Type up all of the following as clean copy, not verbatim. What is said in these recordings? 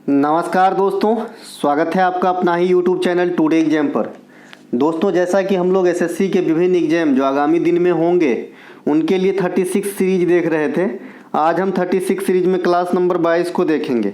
नमस्कार दोस्तों, स्वागत है आपका अपना ही YouTube चैनल टुडे एग्जाम पर। दोस्तों, जैसा कि हम लोग एसएससी के विभिन्न एग्जाम जो आगामी दिन में होंगे उनके लिए 36 सीरीज देख रहे थे। आज हम 36 सीरीज में क्लास नंबर 22 को देखेंगे।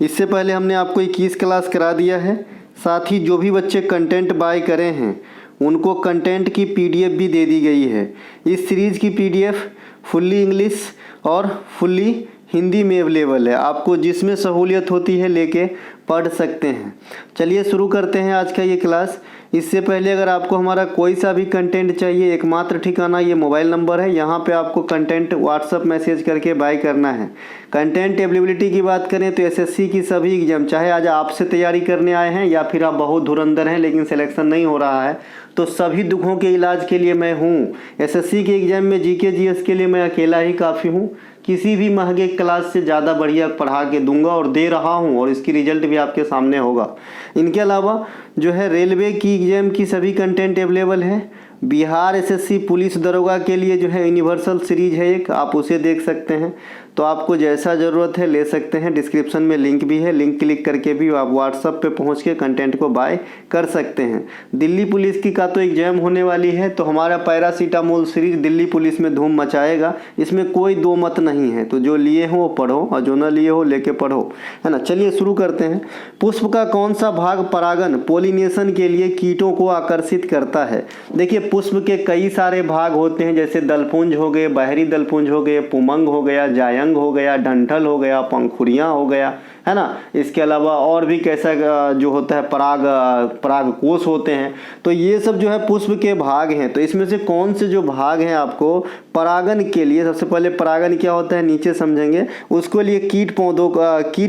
इससे पहले हमने आपको 21 क्लास करा दिया है। साथ ही जो भी बच्चे कंटेंट बाय करे हैं उनको कंटेंट की PDF भी दे दी गई है। इस सीरीज़ की PDF फुल्ली इंग्लिश और फुल्ली हिंदी में अवेलेबल है। आपको जिसमें सहूलियत होती है लेके पढ़ सकते हैं। चलिए शुरू करते हैं आज का ये क्लास। इससे पहले अगर आपको हमारा कोई सा भी कंटेंट चाहिए, एकमात्र ठिकाना ये मोबाइल नंबर है। यहाँ पे आपको कंटेंट व्हाट्सअप मैसेज करके बाय करना है। कंटेंट अवेलेबिलिटी की बात करें तो एसएससी की सभी एग्जाम, चाहे आज आपसे तैयारी करने आए हैं या फिर आप बहुत धुरंधर हैं लेकिन सिलेक्शन नहीं हो रहा है, तो सभी दुखों के इलाज के लिए मैं हूँ। एसएससी के एग्जाम में जीके जीएस के लिए मैं अकेला ही काफ़ी हूँ। किसी भी महंगे क्लास से ज़्यादा बढ़िया पढ़ा के दूंगा और दे रहा हूँ, और इसकी रिजल्ट भी आपके सामने होगा। इनके अलावा जो है रेलवे की एग्जाम की सभी कंटेंट अवेलेबल है। बिहार एसएससी पुलिस दरोगा के लिए जो है यूनिवर्सल सीरीज है एक, आप उसे देख सकते हैं। तो आपको जैसा ज़रूरत है ले सकते हैं। डिस्क्रिप्शन में लिंक भी है, लिंक क्लिक करके भी आप व्हाट्सएप पे पहुंच के कंटेंट को बाय कर सकते हैं। दिल्ली पुलिस की का तो एग्जाम होने वाली है, तो हमारा पैरासीटामोल सीरीज दिल्ली पुलिस में धूम मचाएगा, इसमें कोई दो मत नहीं है। तो जो लिए हो वो पढ़ो और जो ना लिए हो लेके पढ़ो, है ना। चलिए शुरू करते हैं। पुष्प का कौन सा भाग परागन पोलिनेशन के लिए कीटों को आकर्षित करता है? देखिए, पुष्प के कई सारे भाग होते हैं, जैसे दलपुंज हो गए, बाहरी दलपुंज हो गए, पुमंग हो गया, जायंग हो गया, डंठल हो गया, पंखुड़ियाँ हो गया, है ना। इसके अलावा और भी कैसा जो होता है पराग कोष होते हैं। तो ये सब जो है पुष्प के भाग हैं। तो इसमें से कौन से जो भाग हैं आपको परागन के लिए, सबसे पहले परागन क्या होता है नीचे समझेंगे। उसके लिए कीट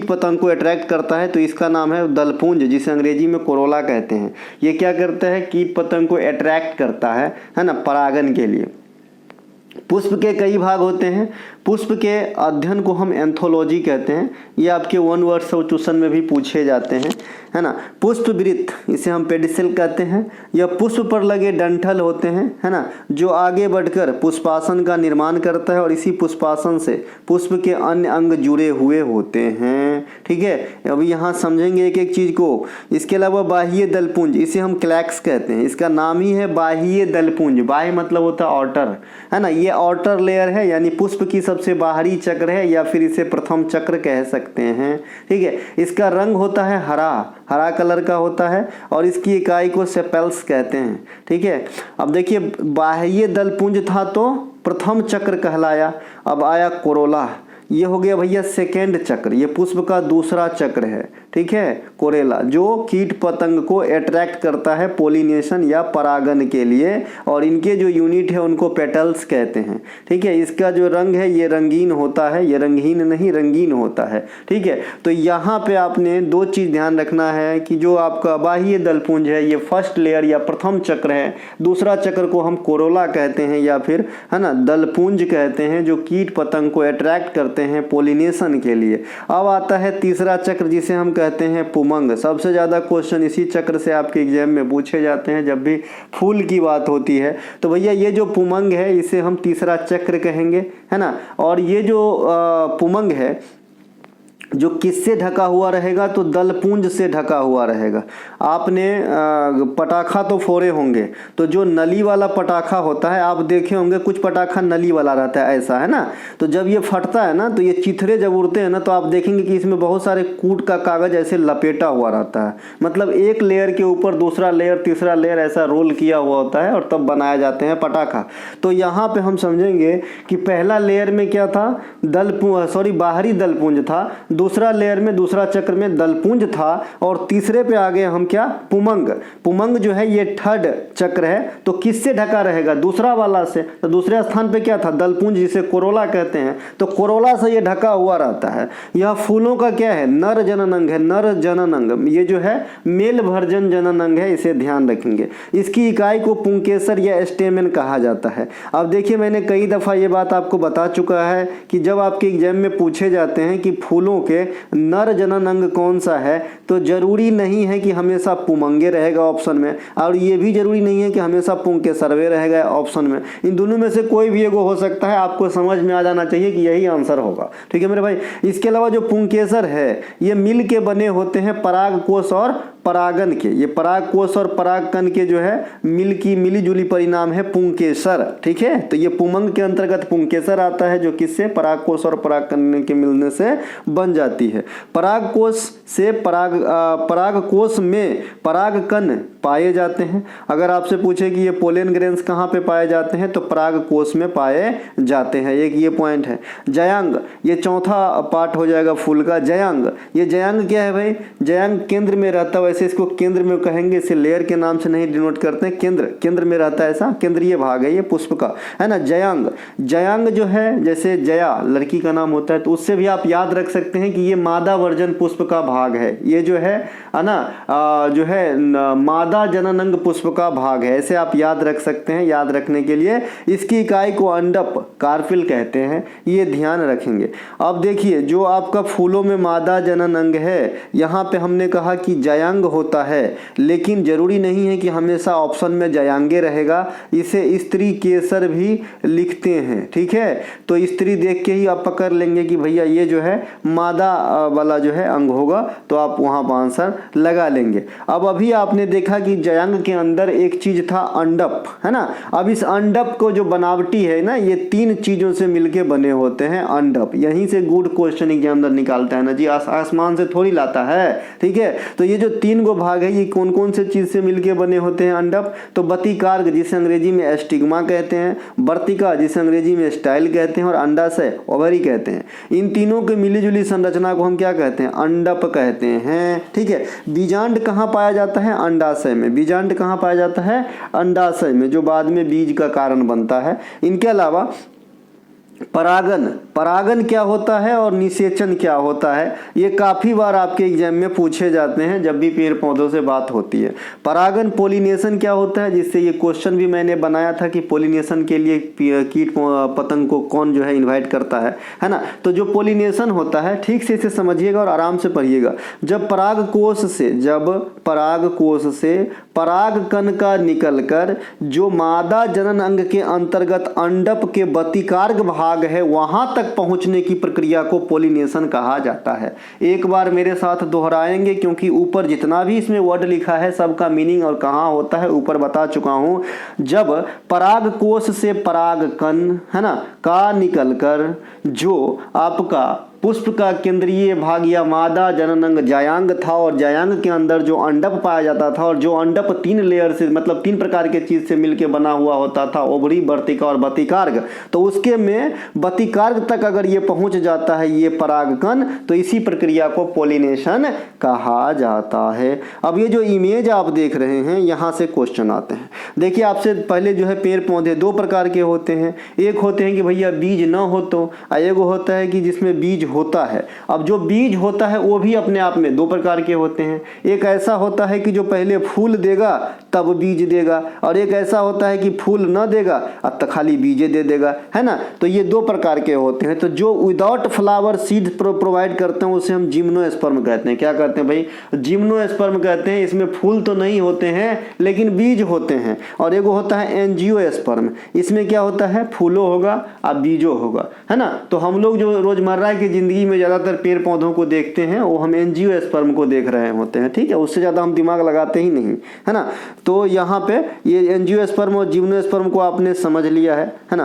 पतंग को अट्रैक्ट करता है, तो इसका नाम है दलपुंज, जिसे अंग्रेजी में कोरोला कहते हैं। ये क्या करता है? कीट पतंग को अट्रैक्ट करता है ना, परागन के लिए। पुष्प के कई भाग होते हैं। पुष्प के अध्ययन को हम एंथोलॉजी कहते हैं। ये आपके वन वर्ड सब्स्टिट्यूशन में भी पूछे जाते हैं, है ना। पुष्प वृत्त, इसे हम पेडिसल कहते हैं। यह पुष्प पर लगे डंठल होते हैं, है ना, जो आगे बढ़कर पुष्पासन का निर्माण करता है, और इसी पुष्पासन से पुष्प के अन्य अंग जुड़े हुए होते हैं। ठीक है, अभी यहाँ समझेंगे एक एक चीज को। इसके अलावा बाह्य दलपुंज, इसे हम क्लैक्स कहते हैं। इसका नाम ही है बाह्य दलपुंज। बाह्य मतलब होता है आउटर, है ना। ये आउटर लेयर है, यानी पुष्प की सबसे बाहरी चक्र है, या फिर इसे प्रथम चक्र कह सकते हैं। ठीक है, इसका रंग होता है हरा कलर का होता है, और इसकी इकाई को सेपेल्स कहते हैं। ठीक है, अब देखिए, बाह्य दलपुंज था तो प्रथम चक्र कहलाया। अब आया कोरोला, ये हो गया भैया सेकेंड चक्र, ये पुष्प का दूसरा चक्र है। ठीक है, कोरेला, जो कीट पतंग को अट्रैक्ट करता है पोलिनेशन या परागन के लिए, और इनके जो यूनिट है उनको पेटल्स कहते हैं। ठीक है, इसका जो रंग है ये रंगीन होता है, ये रंगहीन नहीं रंगीन होता है। ठीक है, तो यहाँ पे आपने दो चीज़ ध्यान रखना है कि जो आपका बाह्य दलपुंज है ये फर्स्ट लेयर या प्रथम चक्र है। दूसरा चक्र को हम कोरोला कहते हैं, या फिर, है ना, दलपुंज कहते हैं, जो कीट पतंग को अट्रैक्ट करते हैं पोलिनेशन के लिए। अब आता है तीसरा चक्र, जिसे हम कहते हैं पुमंग। सबसे ज़्यादा क्वेश्चन इसी चक्र से आपके एग्जाम में पूछे जाते हैं जब भी फूल की बात होती है। तो भैया ये जो पुमंग है इसे हम तीसरा चक्र कहेंगे, है ना। और ये जो पुमंग है जो किससे ढका हुआ रहेगा? तो दलपुंज से ढका हुआ रहेगा। आपने पटाखा तो फोड़े होंगे, तो जो नली वाला पटाखा होता है आप देखे होंगे, कुछ पटाखा नली वाला रहता है, ऐसा, है ना। तो जब ये फटता है ना, तो ये चिथड़े जब उड़ते हैं ना, तो आप देखेंगे कि इसमें बहुत सारे कूट का कागज ऐसे लपेटा हुआ रहता है। मतलब एक लेयर के ऊपर दूसरा लेयर, तीसरा लेयर ऐसा रोल किया हुआ होता है, और तब बनाए जाते हैं पटाखा। तो यहाँ पे हम समझेंगे कि पहला लेयर में क्या था? बाहरी दलपुंज था। दूसरा लेयर में, दूसरा चक्र में दलपुंज था, और तीसरे पे आ गए हम क्या? पुमंग। पुमंग जो है ये थर्ड चक्र है। तो किससे ढका रहेगा? दूसरा वाला से। तो दूसरे स्थान पे क्या था? दलपुंज, जिसे कोरोला कहते हैं। तो कोरोला से ये ढका हुआ रहता है। यह फूलों का क्या है? नर जनन अंग है, नर जनन अंग। ये जो है मेल भर्जन जनन अंग है, इसे ध्यान रखेंगे। इसकी इकाई को पुंकेसर या स्टेमेन कहा जाता है। अब देखिए, मैंने कई दफा ये बात आपको बता चुका है कि जब आपके एग्जाम में पूछे जाते हैं कि फूलों के नर जनन अंग कौन सा है, तो जरूरी नहीं है कि हमेशा पुमंगे रहेगा ऑप्शन में, और ये भी जरूरी नहीं है कि हमेशा पुंकेसरवे रहेगा ऑप्शन में। इन दोनों में से कोई भी एगो हो सकता है। आपको समझ में आ जाना चाहिए कि यही आंसर होगा। ठीक है मेरे भाई। इसके अलावा जो पुंकेसर है ये मिल के बने होते हैं पराग कोष और परागन के। ये पराग कोष और परागकण के जो है मिली जुली परिणाम है पुंकेसर। ठीक है, तो ये पुमंग के अंतर्गत पुंकेसर आता है, जो किससे, पराग कोष और परागकण के मिलने से बन जाती है। पराग कोष से पराग कोष में परागकण पाए जाते हैं। अगर आपसे पूछे कि ये पोलन ग्रेन्स कहाँ पे पाए जाते हैं, तो पराग कोष में पाए जाते हैं। एक ये पॉइंट है। जयांग, ये चौथा पार्ट हो जाएगा फूल का। जयांग, ये जयांग क्या है भाई, जयांग केंद्र में रहता है। वैसे इसको केंद्र में कहेंगे, इसे लेयर के नाम से नहीं डिनोट करते हैं, केंद्र में रहता है, ऐसा केंद्रीय भाग है ये पुष्प का, है ना। जयांग, जयांग जो है, जैसे जया लड़की का नाम होता है, तो उससे भी आप याद रख सकते हैं कि ये मादा वर्जन पुष्प का भाग है। ये जो है ना जो है मादा जननांग पुष्प का भाग है, ऐसे आप याद रख सकते हैं। याद रखने के लिए इसकी इकाई को अंडप कार्पिल कहते हैं, ये ध्यान रखेंगे। अब देखिए, जो आपका फूलों में मादा जनन अंग है, यहाँ पे हमने कहा कि जयांग होता है, लेकिन जरूरी नहीं है कि हमेशा ऑप्शन में जयांगे रहेगा। इसे स्त्री केसर भी लिखते हैं। ठीक है, तो स्त्री देख के ही आप पकड़ लेंगे कि भैया ये जो है मादा वाला जो है अंग होगा, तो आप वहां पर आंसर लगा लेंगे। अब अभी आपने देखा कि जयांग के अंदर एक चीज था अंडप, है ना। अब इस अंडप को जो बनावटी है ना, ये 3 चीजों से मिलके बने होते हैं अंडप। यहीं से गुड क्वेश्चन एग्जामिनर निकालता है ना जी, आसमान से थोड़ी लाता है। ठीक है, तो ये जो 3 गो भाग है, ये कौन कौन से चीज से मिलके बने होते हैं अंडप, तो बतिकार्ग जिसे अंग्रेजी में एस्टिग्मा कहते हैं, वर्तिका जिसे अंग्रेजी में स्टाइल कहते हैं, और अंडाशय ओवरी कहते हैं। इन तीनों के मिली जुली संरचना को हम क्या कहते हैं, अंडप कहते हैं। ठीक है, बीजांड कहाँ पाया जाता है, अंडाशय में। बीजांड कहाँ पाया जाता है, अंडाशय में, जो बाद में बीज का कारण बनता है। इनके अलावा परागन, परागन क्या होता है और निषेचन क्या होता है, ये काफ़ी बार आपके एग्जाम में पूछे जाते हैं जब भी पेड़ पौधों से बात होती है। परागन पोलिनेशन क्या होता है, जिससे ये क्वेश्चन भी मैंने बनाया था कि पोलिनेशन के लिए कीट पतंग को कौन जो है इन्वाइट करता है ना। तो जो पोलिनेशन होता है, ठीक से इसे समझिएगा और आराम से पढ़िएगा। जब पराग कोष से पराग कण का निकलकर जो मादा जनन अंग के अंतर्गत अंडप के बतिकार्ग भाग है, वहां तक पहुंचने की प्रक्रिया को पोलिनेशन कहा जाता है। एक बार मेरे साथ दोहराएंगे, क्योंकि ऊपर जितना भी इसमें वर्ड लिखा है सबका मीनिंग और कहाँ होता है ऊपर बता चुका हूं। जब पराग कोष से पराग कण, है ना, का निकलकर जो आपका पुष्प का केंद्रीय भाग या मादा जननांग जयांग था, और जयांग के अंदर जो अंडप पाया जाता था, और जो अंडप 3 लेयर से, मतलब 3 प्रकार के चीज से मिलके बना हुआ होता था, ओवरी, वर्तिका और बतिकार्ग, तो उसके में बतिकार्ग तक अगर ये पहुंच जाता है ये परागकण, तो इसी प्रक्रिया को पोलिनेशन कहा जाता है। अब ये जो इमेज आप देख रहे हैं, यहां से क्वेश्चन आते हैं। देखिए, आपसे पहले जो है पेड़ पौधे 2 प्रकार के होते हैं। एक होते हैं कि भैया बीज ना हो तो, एक होता है कि जिसमें बीज होता है। अब जो बीज होता है वो भी अपने आप में 2 प्रकार के होते हैं। एक ऐसा होता है कि जो पहले फूल देगा तब बीज देगा, और एक ऐसा होता है कि फूल न देगा अब तक खाली बीजे दे देगा, है ना। तो ये 2 प्रकार के होते हैं। तो जो विदाउट फ्लावर सीड प्रोवाइड करते हैं उसे हम जिम्नोस्पर्म कहते हैं। क्या कहते हैं भाई, जिम्नोस्पर्म कहते हैं। इसमें फूल तो नहीं होते हैं लेकिन बीज होते हैं। और एक होता है एंजियोस्पर्म, इसमें क्या होता है, फूलो होगा और बीजो होगा, है ना। तो हम लोग जो रोजमर्रा की जिंदगी में ज्यादातर पेड़ पौधों को देखते हैं, वो हम एंजियोस्पर्म को देख रहे होते हैं। ठीक है, उससे ज्यादा हम दिमाग लगाते ही नहीं, है ना। तो यहाँ पे ये एंजियोस्पर्म और जिम्नोस्पर्म को आपने समझ लिया है ना।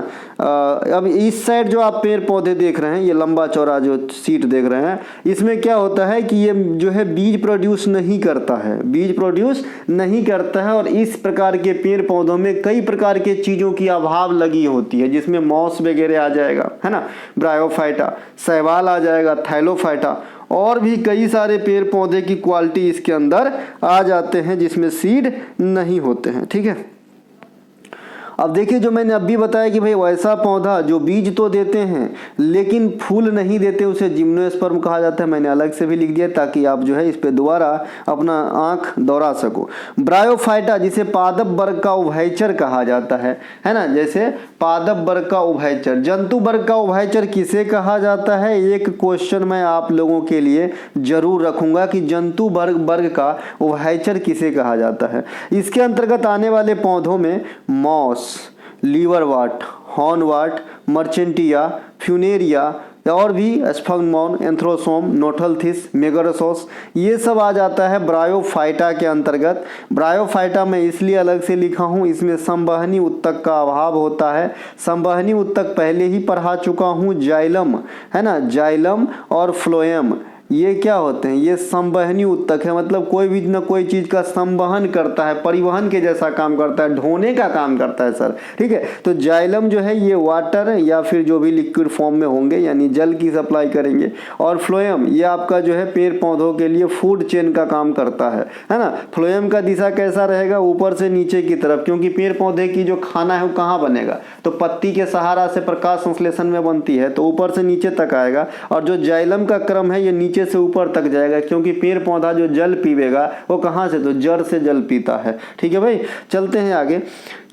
अब इस साइड जो आप पेड़ पौधे देख रहे हैं, ये लंबा चौड़ा जो सीट देख रहे हैं, इसमें क्या होता है कि ये जो है बीज प्रोड्यूस नहीं करता है, बीज प्रोड्यूस नहीं करता है। और इस प्रकार के पेड़ पौधों में कई प्रकार के चीजों की अभाव लगी होती है, जिसमें मॉस वगैरह आ जाएगा, है ना, ब्रायोफाइटा, शैवाल आ जाएगा, थाइलोफाइटा, और भी कई सारे पेड़ पौधे की क्वालिटी इसके अंदर आ जाते हैं जिसमें सीड नहीं होते हैं। ठीक है, अब देखिए जो मैंने अभी बताया कि भाई वैसा पौधा जो बीज तो देते हैं लेकिन फूल नहीं देते उसे जिम्नोस्पर्म कहा जाता है। मैंने अलग से भी लिख दिया ताकि आप जो है इस पे दोबारा अपना आंख दौड़ा सको। ब्रायोफाइटा जिसे पादप वर्ग का उभयचर कहा जाता है ना, जैसे पादप वर्ग का उभयचर। जंतु वर्ग का उभयचर किसे कहा जाता है? एक क्वेश्चन मैं आप लोगों के लिए जरूर रखूंगा कि जंतु वर्ग का उभयचर किसे कहा जाता है। इसके अंतर्गत आने वाले पौधों में मॉस, लीवरवाट, हॉर्नवाट, मर्चेंटिया, फ्यूनेरिया और भी स्फग्मॉन, एंथ्रोसोम, नोथलथिस, मेगारोसोस, ये सब आ जाता है ब्रायोफाइटा के अंतर्गत। ब्रायोफाइटा मैं इसलिए अलग से लिखा हूँ, इसमें संवहनी उत्तक का अभाव होता है। संवहनी उत्तक पहले ही पढ़ा चुका हूँ, जाइलम है ना, जाइलम और फ्लोएम, ये क्या होते हैं? ये संवहनी उत्तक है, मतलब कोई भी ना कोई चीज का संवहन करता है, परिवहन के जैसा काम करता है, ढोने का काम करता है सर, ठीक है। तो जाइलम जो है ये वाटर या फिर जो भी लिक्विड फॉर्म में होंगे यानी जल की सप्लाई करेंगे, और फ्लोएम ये आपका जो है पेड़ पौधों के लिए फूड चेन का काम करता है ना। फ्लोएम का दिशा कैसा रहेगा? ऊपर से नीचे की तरफ, क्योंकि पेड़ पौधे की जो खाना है वो कहाँ बनेगा? तो पत्ती के सहारा से प्रकाश संश्लेषण में बनती है, तो ऊपर से नीचे तक आएगा। और जो जाइलम का क्रम है ये नीचे से ऊपर तक जाएगा, क्योंकि पेड़ पौधा जो जल पीवेगा वो कहां से? तो जड़ से जल पीता है, ठीक है भाई। चलते हैं आगे।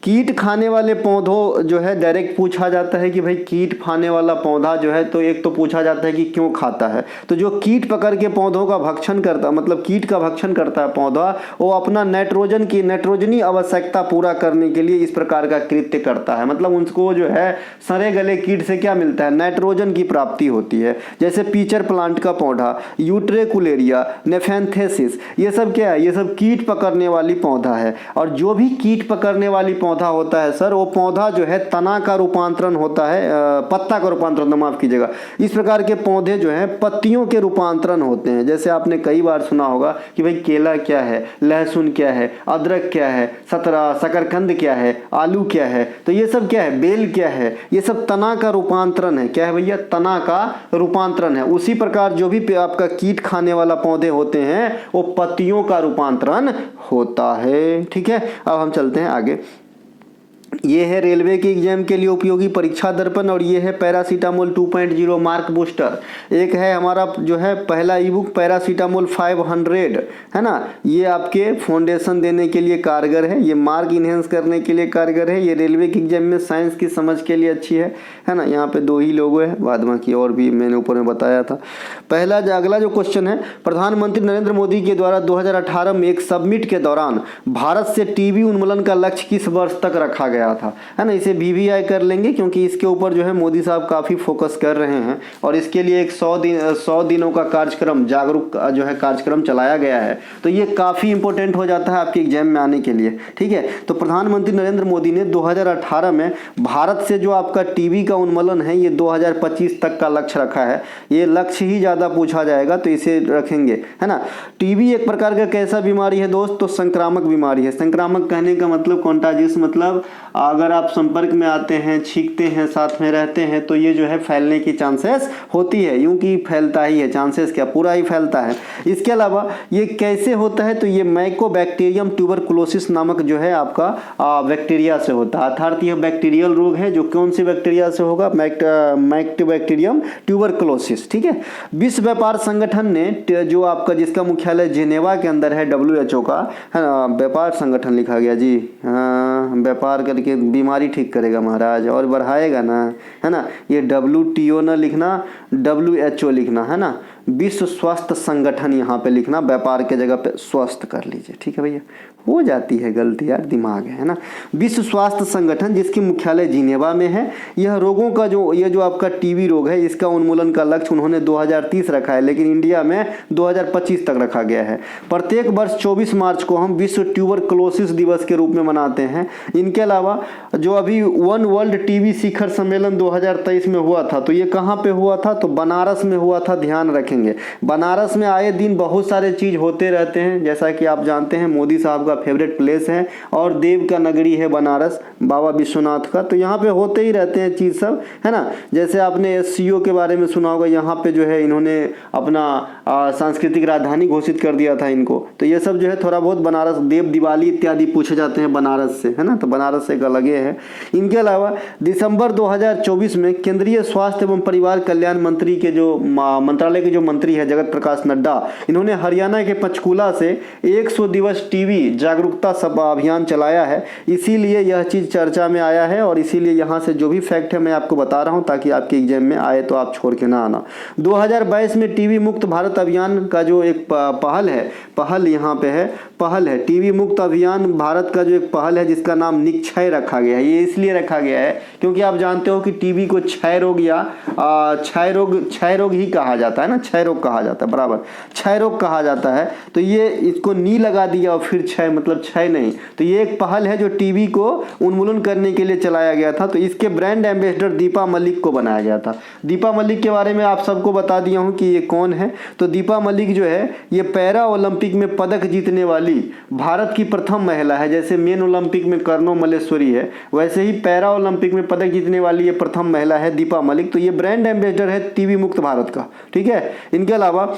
कीट खाने वाले पौधों जो है डायरेक्ट पूछा जाता है कि भाई कीट खाने वाला पौधा जो है, तो एक तो पूछा जाता है कि क्यों खाता है। तो जो कीट पकड़ के पौधों का भक्षण करता, मतलब कीट का भक्षण करता है पौधा, वो अपना नाइट्रोजनी आवश्यकता पूरा करने के लिए इस प्रकार का कृत्य करता है। मतलब उनको जो है सड़े गले कीट से क्या मिलता है? नाइट्रोजन की प्राप्ति होती है। जैसे पीचर प्लांट का पौधा, यूट्रेकुलेरिया, नेफेंथेसिस, ये सब क्या है? ये सब कीट पकड़ने वाली पौधा है। और जो भी कीट पकड़ने वाली पौधा होता है सर, वो पौधा जो है तना का रूपांतरण होता है, पत्ता का रूपांतरण, माफ कीजिएगा। इस प्रकार के पौधे जो हैं पत्तियों के रूपांतरण होते हैं। जैसे आपने कई बार सुना होगा कि भाई केला क्या है, लहसुन क्या है, अदरक क्या है, शकरकंद क्या है, आलू क्या है, तो ये सब क्या है? बेल क्या है? ये सब तना का रूपांतरण है। क्या है भैया? तना का रूपांतरण है। उसी प्रकार जो भी आपका कीट खाने वाला पौधे होते हैं वो पत्तियों का रूपांतरण होता है, ठीक है। अब हम चलते हैं आगे। ये है रेलवे के एग्जाम के लिए उपयोगी परीक्षा दर्पण, और ये है पैरासीटामोल 2.0 मार्क बूस्टर। एक है हमारा जो है पहला ई बुक पैरासीटामोल 500 है ना, ये आपके फाउंडेशन देने के लिए कारगर है, ये मार्क इनहेंस करने के लिए कारगर है, ये रेलवे के एग्जाम में साइंस की समझ के लिए अच्छी है ना। यहाँ पे 2 ही लोगो है, बाद बाकी और भी मैंने ऊपर में बताया था। पहला अगला जो क्वेश्चन है, प्रधानमंत्री नरेंद्र मोदी के द्वारा 2018 में एक सबमिट के दौरान भारत से टीबी उन्मूलन का लक्ष्य किस वर्ष तक रखा गया था, है ना। इसे VVI कर लेंगे क्योंकि इसके ऊपर जो है मोदी साहब काफी फोकस कर रहे हैं, और इसके लिए एक 100 दिनों का कार्यक्रम, जागरूक जो है कार्यक्रम चलाया गया है। तो ये काफी इंपॉर्टेंट हो जाता है आपके एग्जाम में आने के लिए, ठीक है। तो प्रधानमंत्री नरेंद्र मोदी ने 2018 में भारत से जो आपका टीबी का उन्मूलन है ये 2025 तक का लक्ष्य रखा है। ये लक्ष्य ही ज्यादा पूछा जाएगा तो इसे रखेंगे, है ना। टीबी एक प्रकार का कैसा बीमारी है दोस्त? तो संक्रामक बीमारी है। संक्रामक कहने का मतलब कॉन्टाजियस, मतलब अगर आप संपर्क में आते हैं, छींकते हैं, साथ में रहते हैं तो ये जो है फैलने की चांसेस होती है, यूं कि फैलता ही है, चांसेस क्या पूरा ही फैलता है। इसके अलावा ये कैसे होता है? तो ये माइकोबैक्टीरियम ट्यूबरकुलोसिस नामक जो है आपका बैक्टीरिया से होता है। अर्थात यह बैक्टीरियल रोग है जो कौन सी बैक्टीरिया से होगा? माइकोबैक्टीरियम ट्यूबरकुलोसिस, ठीक है। विश्व व्यापार संगठन ने जो आपका जिसका मुख्यालय जेनेवा के अंदर है, WHO का, है ना, व्यापार संगठन लिखा गया जी, हाँ, व्यापार करके बीमारी ठीक करेगा महाराज और बढ़ाएगा ना, है ना। ये WTO ना लिखना, WHO लिखना, है ना। विश्व स्वास्थ्य संगठन यहाँ पे लिखना, व्यापार के जगह पे स्वस्थ कर लीजिए, ठीक है भैया। हो जाती है गलती यार, दिमाग है ना। विश्व स्वास्थ्य संगठन जिसकी मुख्यालय जिनेवा में है, यह रोगों का जो ये जो आपका टीबी रोग है इसका उन्मूलन का लक्ष्य उन्होंने 2030 रखा है, लेकिन इंडिया में 2025 तक रखा गया है। प्रत्येक वर्ष 24 मार्च को हम विश्व ट्यूबरकुलोसिस दिवस के रूप में मनाते हैं। इनके अलावा जो अभी वन वर्ल्ड टीबी शिखर सम्मेलन 2023 में हुआ था, तो ये कहाँ पे हुआ था? तो बनारस में हुआ था, ध्यान रखें। रखेंगे। बनारस में आए दिन बहुत सारे चीज़ होते रहते हैं, जैसा कि आप जानते हैं मोदी साहब का फेवरेट प्लेस है और देव का नगरी है बनारस, बाबा विश्वनाथ का। तो यहाँ पे होते ही रहते हैं चीज़ सब, है ना। जैसे आपने एससीओ के बारे में सुना होगा, यहाँ पे जो है इन्होंने अपना सांस्कृतिक राजधानी घोषित कर दिया था इनको। तो ये सब जो है थोड़ा बहुत बनारस, देव दिवाली इत्यादि पूछे जाते हैं बनारस से, है ना। तो बनारस एक अलग है। इनके अलावा दिसंबर 2024 में केंद्रीय स्वास्थ्य एवं परिवार कल्याण मंत्री के जो मंत्रालय के जो मंत्री है जगत प्रकाश नड्डा, इन्होंने हरियाणा के पंचकूला से 100 दिवस टीबी जागरूकता सभा अभियान चलाया है। इसीलिए यह चीज़ चर्चा में आया है और इसीलिए यहाँ से जो भी फैक्ट है मैं आपको बता रहा हूँ ताकि आपके एग्जाम में आए तो आप छोड़ के ना आना। 2022 में टीबी मुक्त भारत अभियान का जो एक पहल है, पहल यहाँ पे है, पहल है टीबी मुक्त अभियान भारत का जो एक पहल है जिसका नाम निक्षय रखा गया है। ये इसलिए रखा गया है क्योंकि आप जानते हो कि टीबी को क्षय रोग या क्षय रोग ही कहा जाता है ना, क्षय रोग कहा जाता है, बराबर क्षय रोग कहा जाता है। तो ये इसको नी लगा दिया और फिर क्षय मतलब क्षय नहीं। तो ये एक पहल है जो टीबी को उन्मूलन करने के लिए चलाया गया था। तो इसके ब्रांड एम्बेसडर दीपा मलिक को बनाया गया था। दीपा मलिक के बारे में आप सबको बता दिया हूँ कि ये कौन है। तो दीपा मलिक जो है ये पैरा ओलंपिक में पदक जीतने वाली भारत की प्रथम महिला है। जैसे मेन ओलंपिक में कर्नो मलेश्वरी है, वैसे ही पैरा ओलंपिक में पदक जीतने वाली ये प्रथम महिला है दीपा मलिक। तो ये ब्रांड एम्बेसडर है टीबी मुक्त भारत का, ठीक है। इनके अलावा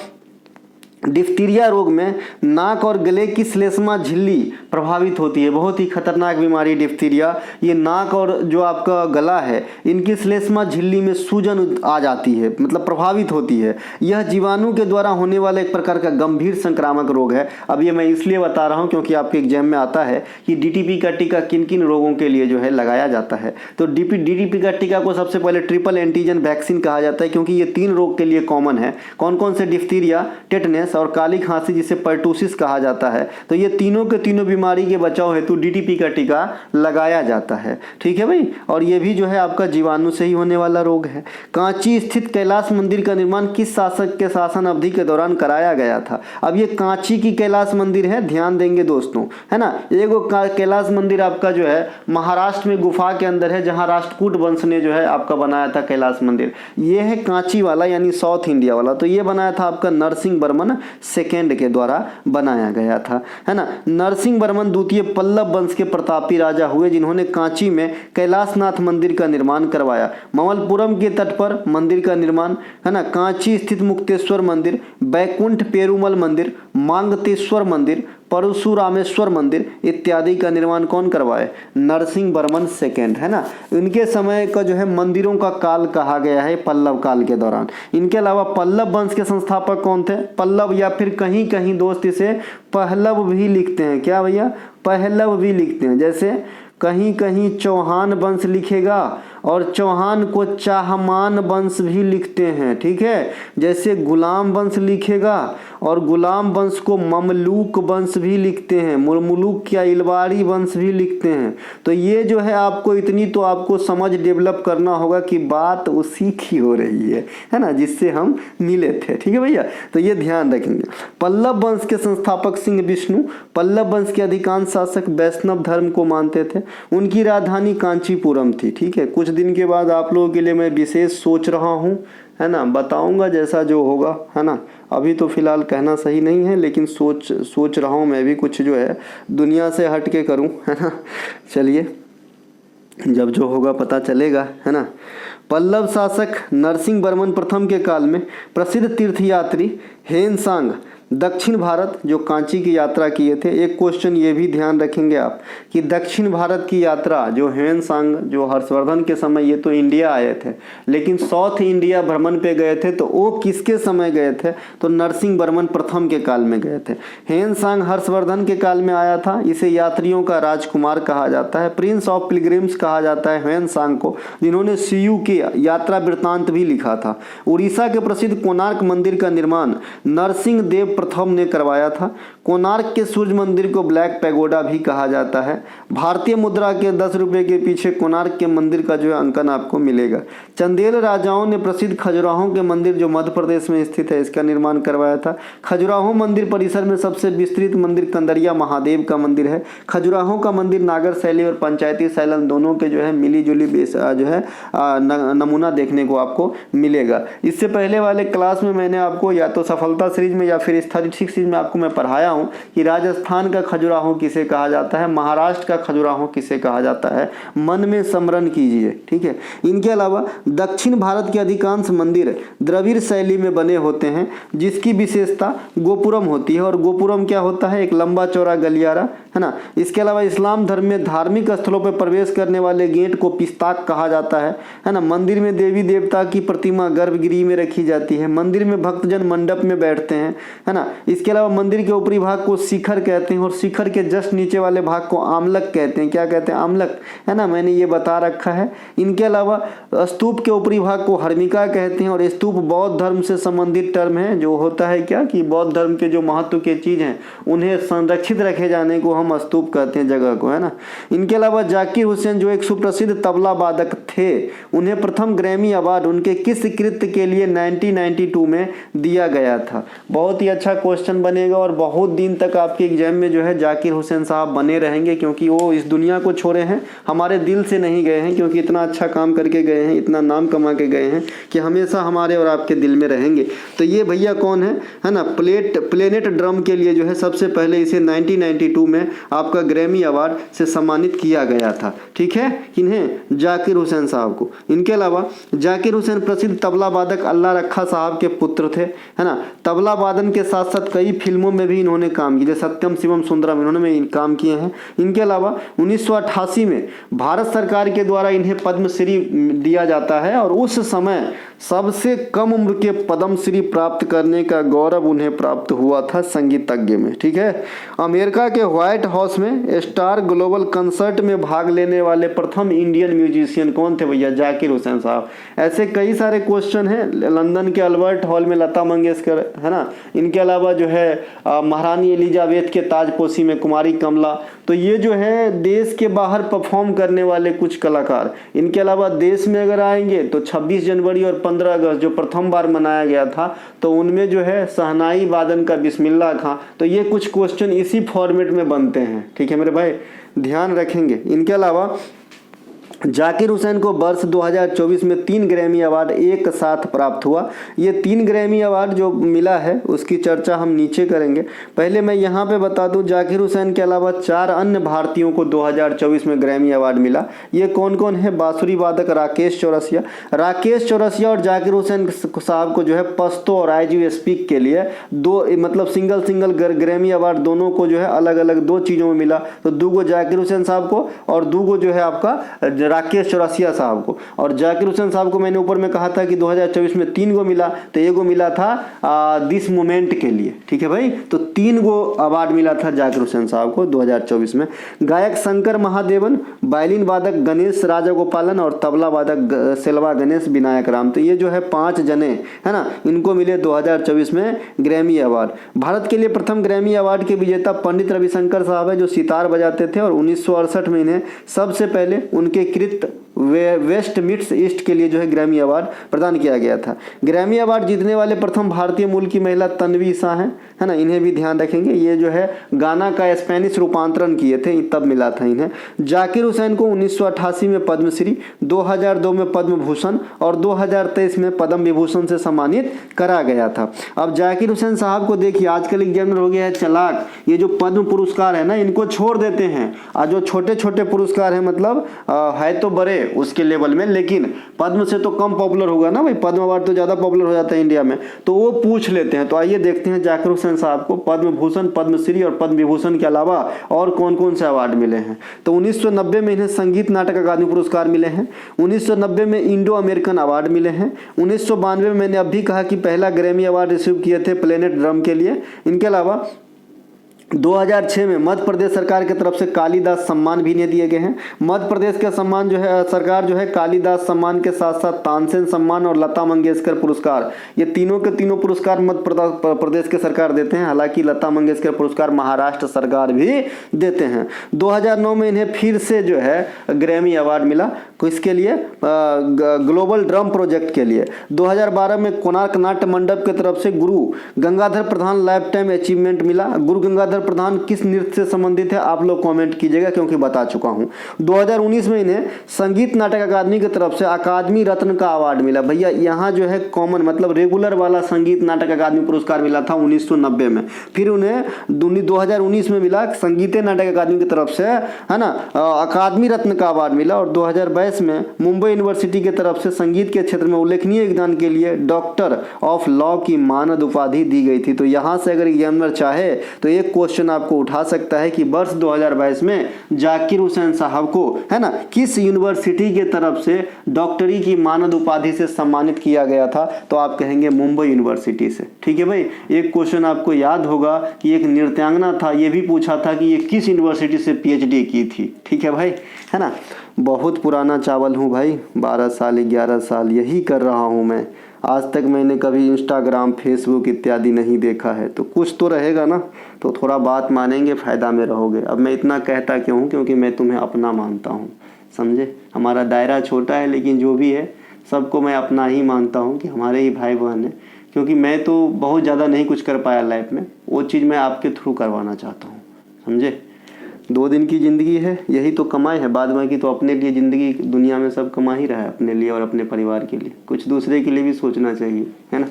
डिफ्थीरिया रोग में नाक और गले की श्लेष्मा झिल्ली प्रभावित होती है। बहुत ही खतरनाक बीमारी डिफ्थीरिया। ये नाक और जो आपका गला है इनकी श्लेष्मा झिल्ली में सूजन आ जाती है, मतलब प्रभावित होती है। यह जीवाणु के द्वारा होने वाला एक प्रकार का गंभीर संक्रामक रोग है। अब ये मैं इसलिए बता रहा हूँ क्योंकि आपके एग्जाम में आता है कि डीटीपी का टीका किन किन रोगों के लिए जो है लगाया जाता है। तो डीटीपी का टीका को सबसे पहले ट्रिपल एंटीजन वैक्सीन कहा जाता है क्योंकि ये 3 रोग के लिए कॉमन है। कौन कौन से? डिफ्थीरिया, टेटनेस और काली खांसी जिसे पर्टूसिस कहा जाता है। तो ये तीनों के तीनों बीमारी के बचाव हेतु डीटीपी का टीका लगाया जाता है, ठीक है भाई। और ये भी जो है आपका जीवाणु से ही होने वाला रोग है। कांची स्थित कैलाश मंदिर का निर्माण किस शासक के शासन अवधि के दौरान कराया गया था? अब ये कांची की कैलाश मंदिर है, ध्यान देंगे दोस्तों, है ना। एगो कैलाश मंदिर आपका जो है महाराष्ट्र में गुफा के अंदर है जहाँ राष्ट्रकूट वंश ने जो है आपका बनाया था कैलाश मंदिर। ये है कांची वाला यानी साउथ इंडिया वाला। तो ये बनाया था आपका नरसिंह वर्मन सेकेंड के द्वारा बनाया गया था, है ना। नरसिंह वर्मन द्वितीय पल्लव वंश के प्रतापी राजा हुए जिन्होंने कांची में कैलाशनाथ मंदिर का निर्माण करवाया। ममलपुरम के तट पर मंदिर का निर्माण, है ना। कांची स्थित मुक्तेश्वर मंदिर, बैकुंठ पेरुमल मंदिर, मांगतेश्वर मंदिर, परशुरामेश्वर मंदिर इत्यादि का निर्माण कौन करवाए? नरसिंह वर्मन सेकेंड, है ना। इनके समय का जो है मंदिरों का काल कहा गया है पल्लव काल के दौरान। इनके अलावा पल्लव वंश के संस्थापक कौन थे? पल्लव या फिर कहीं कहीं दोस्त इसे पहलव भी लिखते हैं। क्या भैया? पहलव भी लिखते हैं। जैसे कहीं कहीं चौहान वंश लिखेगा और चौहान को चाहमान वंश भी लिखते हैं, ठीक है। जैसे गुलाम वंश लिखेगा और गुलाम वंश को ममलूक वंश भी लिखते हैं, मुर्मुलूक या इलवारी वंश भी लिखते हैं। तो ये जो है आपको इतनी तो आपको समझ डेवलप करना होगा कि बात उसी की हो रही है ना, जिससे हम मिले थे, ठीक है भैया। तो ये ध्यान रखेंगे। पल्लव वंश के संस्थापक सिंह विष्णु, पल्लव वंश के अधिकांश शासक वैष्णव धर्म को मानते थे। उनकी राजधानी कांचीपुरम थी, ठीक है। कुछ दिन के बाद आप लोगों के लिए मैं विशेष सोच रहा हूँ, है ना, बताऊंगा जैसा जो होगा, है ना। अभी तो फिलहाल कहना सही नहीं है, लेकिन सोच रहा हूँ मैं भी कुछ जो है दुनिया से हट के करूँ, है ना। चलिए, जब जो होगा पता चलेगा, है ना। पल्लव शासक नरसिंह वर्मन प्रथम के काल में प्रसिद्ध तीर्थयात्री हेनसांग दक्षिण भारत जो कांची की यात्रा किए थे। एक क्वेश्चन ये भी ध्यान रखेंगे आप कि दक्षिण भारत की यात्रा जो हेनसांग जो हर्षवर्धन के समय ये तो इंडिया आए थे, लेकिन साउथ इंडिया भ्रमण पे गए थे। तो वो किसके समय गए थे? तो नरसिंह वर्मन प्रथम के काल में गए थे। हेनसांग हर्षवर्धन के काल में आया था। इसे यात्रियों का राजकुमार कहा जाता है, प्रिंस ऑफ पिलग्रिम्स कहा जाता है हेनसांग को, जिन्होंने सीयू के यात्रा वृत्तांत भी लिखा था। उड़ीसा के प्रसिद्ध कोणार्क मंदिर का निर्माण नरसिंह देव प्रथम ने करवाया था। कोणार्क के सूर्य मंदिर को ब्लैक पैगोडा भी कहा जाता है। भारतीय मुद्रा के 10 रुपये के पीछे कोणार्क के मंदिर का जो है अंकन आपको मिलेगा। चंदेल राजाओं ने प्रसिद्ध खजुराहो के मंदिर जो मध्य प्रदेश में स्थित है इसका निर्माण करवाया था। खजुराहो मंदिर परिसर में सबसे विस्तृत मंदिर कंदरिया महादेव का मंदिर है। खजुराहो का मंदिर नागर शैली और पंचायती शैली दोनों के जो है मिली जुली जो है नमूना देखने को आपको मिलेगा। इससे पहले वाले क्लास में मैंने आपको या तो सफलता सीरीज में या फिर स्टैटिस्टिक्स सीरीज में आपको मैं पढ़ाया हूँ कि राजस्थान का खजुराहो किसे कहा जाता है, महाराष्ट्र का खजुराहो किसे कहा जाता है, मन में स्मरण कीजिए। ठीक है। इनके अलावा दक्षिण भारत के अधिकांश मंदिर द्रविड़ शैली में बने होते हैं, जिसकी विशेषता गोपुरम होती है। और गोपुरम क्या होता है? एक लंबा चौड़ा गलियारा, है ना। इसके अलावा इस्लाम धर्म में धार्मिक स्थलों पर प्रवेश करने वाले गेट को पिस्ताक कहा जाता है ना। मंदिर में देवी देवता की प्रतिमा गर्भगृह में रखी जाती है। मंदिर में भक्तजन मंडप में बैठते हैं, है ना। इसके अलावा मंदिर के ऊपरी भाग को शिखर कहते हैं और शिखर के जस्ट नीचे वाले भाग को आमलक कहते हैं। क्या कहते हैं? आमलक, है ना, मैंने ये बता रखा है। इनके अलावा स्तूप के ऊपरी भाग को हर्मिका कहते हैं और स्तूप बौद्ध धर्म से संबंधित टर्म है, जो होता है क्या कि बौद्ध धर्म के जो महत्व के चीज हैं उन्हें संरक्षित रखे जाने को हम स्तूप कहते हैं जगह को, है ना। इनके अलावा जाकिर हुसैन जो एक सुप्रसिद्ध तबला वादक थे, उन्हें प्रथम ग्रैमी अवार्ड उनके किस कृत्य के लिए 1992 में दिया गया था? बहुत ही अच्छा क्वेश्चन बनेगा और बहुत दिन तक आपके एग्जाम में जो है जाकिर हुसैन साहब बने रहेंगे, क्योंकि वो इस दुनिया को छोड़े हैं, हमारे दिल से नहीं गए हैं, क्योंकि इतना अच्छा काम करके गए हैं, इतना नाम कमा के गए हैं कि हमेशा हमारे और आपके दिल में रहेंगे। तो ये भैया कौन है ना, प्लेनेट ड्रम के लिए जो है सबसे पहले इसे 1992 में आपका ग्रैमी अवार्ड से सम्मानित किया गया था। ठीक है, किन्हें? जाकिर हुसैन साहब को। इनके अलावा जाकिर हुसैन प्रसिद्ध तबला वादक अल्लाह रखा साहब के पुत्र थे, है ना। तबला वादन के साथ साथ कई फिल्मों में भी इन्होंने काम किया, सत्यम शिवम सुंदरम इन्होंने काम किए हैं। इनके अलावा 1988 में भारत सरकार के द्वारा इन्हें पद्मश्री दिया जाता है और उस समय सबसे कम उम्र के पद्मश्री प्राप्त करने का गौरव उन्हें प्राप्त हुआ था संगीतज्ञ में। ठीक है। अमेरिका के व्हाइट हाउस में स्टार ग्लोबल कंसर्ट में भाग लेने वाले प्रथम इंडियन म्यूजिशियन कौन थे भैया? जाकिर हुसैन साहब। ऐसे कई सारे क्वेश्चन हैं। लंदन के अल्बर्ट हॉल में लता मंगेशकर, है ना। इनके अलावा जो है महारानी एलिजाबेथ के ताजपोशी में कुमारी कमला। तो ये जो है देश के बाहर परफॉर्म करने वाले कुछ कलाकार। इनके अलावा देश में अगर आएंगे तो 26 जनवरी और 15 अगस्त जो प्रथम बार मनाया गया था, तो उनमें जो है शहनाई वादन का बिस्मिल्लाह खां। तो ये कुछ क्वेश्चन इसी फॉर्मेट में बनते हैं। ठीक है मेरे भाई, ध्यान रखेंगे। इनके अलावा जाकिर हुसैन को वर्ष 2024 में 3 ग्रैमी अवार्ड एक साथ प्राप्त हुआ। ये 3 ग्रैमी अवार्ड जो मिला है उसकी चर्चा हम नीचे करेंगे। पहले मैं यहाँ पे बता दूं, जाकिर हुसैन के अलावा 4 अन्य भारतीयों को 2024 में ग्रैमी अवार्ड मिला। ये कौन कौन है? बांसुरी वादक राकेश चौरसिया और जाकिर हुसैन साहब को जो है पश्तो और आज यू स्पीक के लिए मतलब सिंगल ग्रैमी अवार्ड दोनों को जो है अलग अलग 2 चीज़ों में मिला। तो 2 गो जाकिर हुसैन साहब को और 2 गो जो है आपका राकेश चौरसिया साहब को। और जाकिर हुसैन साहब को मैंने ऊपर में कहा था कि 2024 में 3 गो मिला, तो 1 गो मिला था दिस मोमेंट के लिए। ठीक है भाई, तो 3 गो अवार्ड मिला था जाकिर हुसैन साहब को 2024 में। गायक शंकर महादेवन, वायलिन वादक गणेश राजागोपालन और तबला वादक सेल्वा गणेश विनायक राम। तो ये जो है 5 जने, है ना, इनको मिले 2024 में ग्रैमी अवार्ड। भारत के लिए प्रथम ग्रैमी अवार्ड के विजेता पंडित रविशंकर साहब है, जो सितार बजाते थे और 1968 में इन्हें सबसे पहले उनके वेस्ट मीट्स ईस्ट के लिए जो है ग्रैमी अवार्ड प्रदान किया गया था। ग्रैमी अवार्ड जीतने वाले प्रथम भारतीय मूल की महिला तन्वी शाह हैं, है ना, इन्हें भी ध्यान रखेंगे। ये जो है गाना का स्पेनिश रूपांतरण किए थे, तब मिला था इन्हें। जाकिर हुसैन को 1988 में पद्मश्री, 2002 में पद्म भूषण और 2023 में पद्म विभूषण से सम्मानित करा गया था। अब जाकिर हुसैन साहब को देखिए, आजकल एग्जामिनर हो गया है चालाक, ये जो पद्म पुरस्कार है ना इनको छोड़ देते हैं, और जो छोटे छोटे पुरस्कार है मतलब है तो बड़े उसके लेवल में, लेकिन पद्म से तो कम पॉपुलर होगा ना भाई, पद्म अवार्ड तो ज्यादा पॉपुलर हो जाता है इंडिया में, तो वो पूछ लेते हैं। तो आइए देखते हैं जाकिर हुसैन साहब को पद्म भूषण, पद्मश्री और पद्म विभूषण के अलावा और कौन कौन से अवार्ड मिले हैं। तो 1990 में इन्हें संगीत नाटक अकादमी पुरस्कार मिले हैं। 1990 में इंडो अमेरिकन अवार्ड मिले हैं। 1992 में मैंने अभी कहा कि पहला ग्रैमी अवार्ड रिसीव किए थे प्लेनेट ड्रम के लिए। इनके अलावा 2006 में मध्य प्रदेश सरकार की तरफ से कालिदास सम्मान भी इन्हें दिए गए हैं। मध्य प्रदेश का सम्मान जो है, सरकार जो है कालिदास सम्मान के साथ साथ तानसेन सम्मान और लता मंगेशकर पुरस्कार, ये तीनों के तीनों पुरस्कार मध्य प्रदेश के सरकार देते हैं। हालांकि लता मंगेशकर पुरस्कार महाराष्ट्र सरकार भी देते हैं। 2009 में इन्हें फिर से जो है ग्रैमी अवार्ड मिला, किसके लिए? ग्लोबल ड्रम प्रोजेक्ट के लिए। 2012 में कोणार्क नाट्य मंडप की तरफ से गुरु गंगाधर प्रधान लाइफ टाइम अचीवमेंट मिला। गुरु गंगाधर प्रधान किस नृत्य से संबंधित है आप लोग कमेंट कीजिएगा, क्योंकि बता चुका हूं। 2019 में इन्हें संगीत नाटक अकादमी की तरफ से अकादमी रत्न का अवार्ड मिला। भैया यहाँ जो है कॉमन मतलब रेगुलर वाला संगीत नाटक अकादमी पुरस्कार मिला था 1990 में, फिर उन्हें 2019 में मिला संगीत नाटक अकादमी की तरफ से, है ना, अकादमी रत्न का अवार्ड मिला। और 2022 में मुंबई यूनिवर्सिटी की तरफ से संगीत के क्षेत्र में उल्लेखनीय योगदान के लिए डॉक्टर ऑफ लॉ की मानद उपाधि दी गई थी। तो यहाँ से अगर एग्जामिनर चाहे तो एक क्वेश्चन आपको उठा सकता है कि वर्ष 2022 में जाकिर हुसैन साहब को, है ना, किस यूनिवर्सिटी के तरफ से डॉक्टरी की मानद उपाधि से सम्मानित किया गया था? तो आप कहेंगे मुंबई यूनिवर्सिटी से। ठीक है भाई, एक क्वेश्चन आपको याद होगा कि एक नृत्यांगना था, ये भी पूछा था कि ये किस यूनिवर्सिटी से पीएचडी की थी। ठीक है भाई, है ना। बहुत पुराना चावल हूँ भाई, 12 साल 11 साल यही कर रहा हूँ मैं। आज तक मैंने कभी इंस्टाग्राम फेसबुक इत्यादि नहीं देखा है, तो कुछ तो रहेगा ना, तो थोड़ा बात मानेंगे, फ़ायदा में रहोगे। अब मैं इतना कहता क्यों हूँ? क्योंकि मैं तुम्हें अपना मानता हूँ, समझे। हमारा दायरा छोटा है, लेकिन जो भी है सबको मैं अपना ही मानता हूँ कि हमारे ही भाई बहन है। क्योंकि मैं तो बहुत ज़्यादा नहीं कुछ कर पाया लाइफ में, वो चीज़ मैं आपके थ्रू करवाना चाहता हूँ, समझे। 2 दिन की ज़िंदगी है, यही तो कमाई है, बाद बाकी तो अपने लिए ज़िंदगी दुनिया में सब कमा ही रहा है, अपने लिए और अपने परिवार के लिए। कुछ दूसरे के लिए भी सोचना चाहिए, है ना।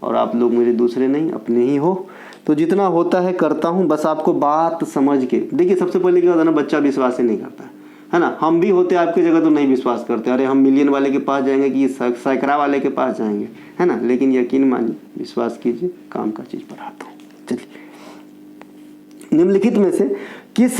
और आप लोग मेरे दूसरे नहीं, अपने ही हो। तो जितना होता है करता हूँ, बस आपको बात समझ के। देखिए सबसे पहले क्या होता है ना, बच्चा विश्वास ही नहीं करता है ना। हम भी होते आपकी जगह तो नहीं विश्वास करते, अरे हम मिलियन वाले के पास जाएंगे कि सैकड़ा वाले के पास जाएंगे, है ना। लेकिन यकीन मानिए, विश्वास कीजिए, काम का चीज़ बढ़ाता हूँ। चलिए, निम्नलिखित में से किस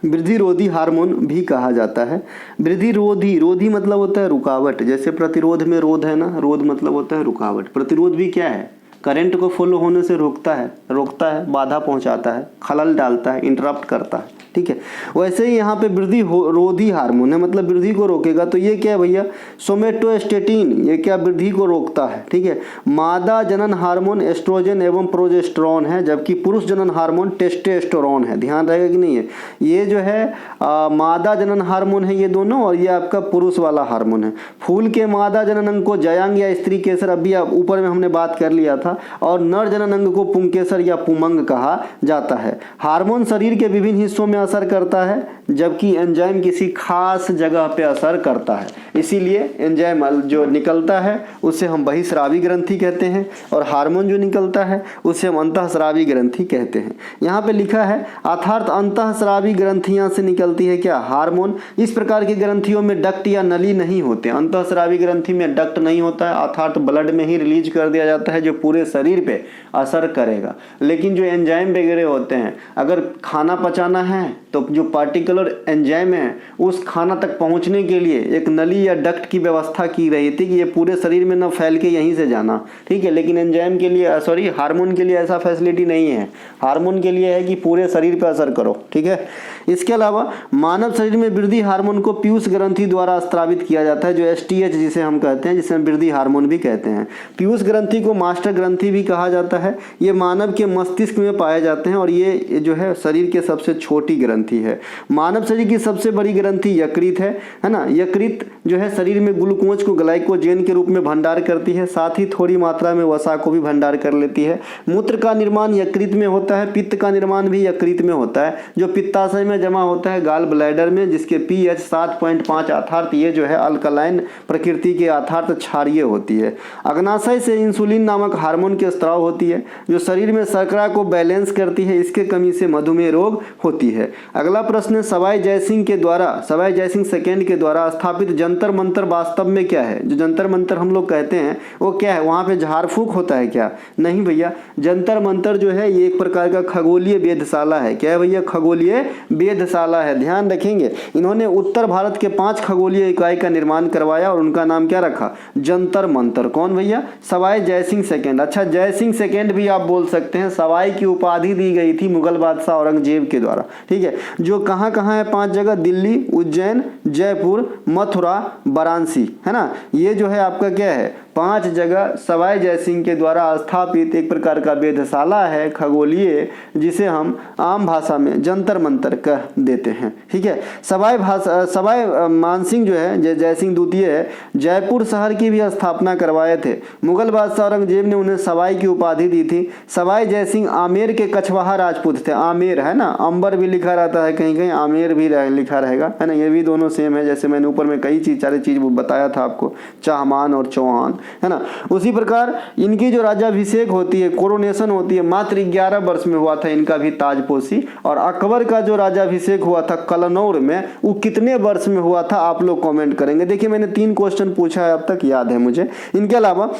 वृद्धि रोधी हार्मोन भी कहा जाता है? वृद्धि रोधी, रोधी मतलब होता है रुकावट। जैसे प्रतिरोध में रोध है ना, रोध मतलब होता है रुकावट। प्रतिरोध भी क्या है? करंट को फॉलो होने से रोकता है, बाधा पहुंचाता है, खलल डालता है, इंटरप्ट करता है। ठीक है, वैसे ही यहाँ पे वृद्धि रोधी हार्मोन है, मतलब वृद्धि को रोकेगा। तो ये क्या है भैया? सोमेटोस्टेटिन, ये क्या वृद्धि को रोकता है। ठीक है, मादा जनन हार्मोन एस्ट्रोजन एवं प्रोजेस्टेरोन है, जबकि पुरुष जनन हार्मोन टेस्टोस्टेरोन है। ध्यान रहेगा कि नहीं है? ये जो है मादा जनन हार्मोन है ये दोनों, और ये आपका पुरुष वाला हार्मोन है। फूल के मादा जनन अंग को जयांग या स्त्री केसर, अभी ऊपर में हमने बात कर लिया था, और नर जनन अंग को पुंकेसर या पुमंग कहा जाता है। हार्मोन शरीर के विभिन्न हिस्सों में असर करता है, जबकि एंजाइम किसी खास जगह पे असर करता है। इसीलिए एंजाइम जो निकलता है उसे हम बहिस्रावी ग्रंथि कहते हैं, और हार्मोन जो निकलता है उसे हम अंतःस्रावी ग्रंथि कहते हैं। यहाँ पे लिखा है अर्थात अंतःस्रावी ग्रंथियां से निकलती है क्या? हार्मोन। इस प्रकार की ग्रंथियों में डक्ट या नली नहीं होते। अंतःस्रावी ग्रंथि में डक्ट नहीं होता है, अर्थात ब्लड में ही रिलीज कर दिया जाता है, जो पूरे शरीर पे असर करेगा। लेकिन जो एंजाइम वगैरह होते हैं, अगर खाना पचाना है तो जो पार्टिकुलर एंजाइम है उस खाना तक पहुंचने के लिए एक नली या डक्ट की व्यवस्था की रही थी कि ये पूरे शरीर में न फैल के यहीं से जाना। ठीक है, लेकिन एंजाइम के लिए हार्मोन के लिए ऐसा फैसिलिटी नहीं है। हार्मोन के लिए है कि पूरे शरीर पर असर करो। ठीक है, इसके अलावा मानव शरीर में वृद्धि हार्मोन को पीयूष ग्रंथि द्वारा स्त्रावित किया जाता है, जो STH जिसे हम कहते हैं, जिसे हम वृद्धि हार्मोन भी कहते हैं। पीयूष ग्रंथि को मास्टर ग्रंथि भी कहा जाता है। ये मानव के मस्तिष्क में पाए जाते हैं, और ये जो है शरीर के सबसे छोटी ग्रंथि है। मानव शरीर की सबसे बड़ी ग्रंथि यकृत है ना। यकृत जो है शरीर में ग्लूकोज को ग्लाइकोजेन के रूप में भंडार करती है, साथ ही थोड़ी मात्रा में वसा को भी भंडार कर लेती है। मूत्र का निर्माण यकृत में होता है, पित्त का निर्माण भी यकृत में होता है, जो पित्ताशय में जमा होता है गाल ब्लैडर में, जिसके pH 7.5 अर्थात ये जो है अल्कलाइन प्रकृति के अर्थात क्षारीय होती है। अग्नाशय से इंसुलिन नामक हार्मोन की स्त्राव होती है, जो शरीर में शर्करा को बैलेंस करती है। इसके कमी से मधुमेह रोग होती है। अगला प्रश्न सवाई जयसिंह सेकेंड के द्वारा स्थापित जंतर मंतर वास्तव में क्या है? जो जंतर मंतर हम लोग कहते हैं वो क्या है? वहां पे झाड़ फूक होता है क्या? नहीं भैया, जंतर मंतर जो है ये एक प्रकार का खगोलीय वेधशाला है। क्या है भैया? खगोलीय वेधशाला है। ध्यान रखेंगे, इन्होंने उत्तर भारत के 5 खगोलीय इकाई का निर्माण करवाया और उनका नाम क्या रखा? जंतर मंतर। कौन भैया? सवाई जयसिंह सेकेंड। अच्छा, जय सिंह सेकेंड भी आप बोल सकते हैं। सवाई की उपाधि दी गई थी मुगल बादशाह औरंगजेब के द्वारा, ठीक है। जो कहाँ कहाँ है 5 जगह, दिल्ली, उज्जैन, जयपुर, मथुरा, वाराणसी, है ना। ये जो है आपका क्या है, 5 जगह सवाई जय सिंह के द्वारा स्थापित एक प्रकार का वेधशाला है खगोलीय, जिसे हम आम भाषा में जंतर मंतर कह देते हैं, ठीक है। सवाई मानसिंह जो है, जय सिंह द्वितीय है, जयपुर शहर की भी स्थापना करवाए थे। मुगल बादशाह औरंगजेब ने उन्हें सवाई की उपाधि दी थी। सवाई जय सिंह आमेर के कछवाहा राजपूत थे। आमेर है ना, अंबर भी लिखा रहता है कहीं कहीं, आमेर भी लिखा रहेगा, है ना। ये भी दोनों सेम है, जैसे मैंने ऊपर में कई सारी चीज बताया था आपको, चाहमान और चौहान, है ना। उसी प्रकार इनकी जो राज्याभिषेक होती है, कोरोनेशन होती है, मात्र 11 वर्ष में हुआ था इनका भी ताजपोशी। और अकबर का जो राज्याभिषेक हुआ था कलनौर में, वो कितने वर्ष में हुआ था, आप लोग कमेंट करेंगे। देखिए मैंने 3 क्वेश्चन पूछा है, अब तक याद है मुझे। इनके अलावा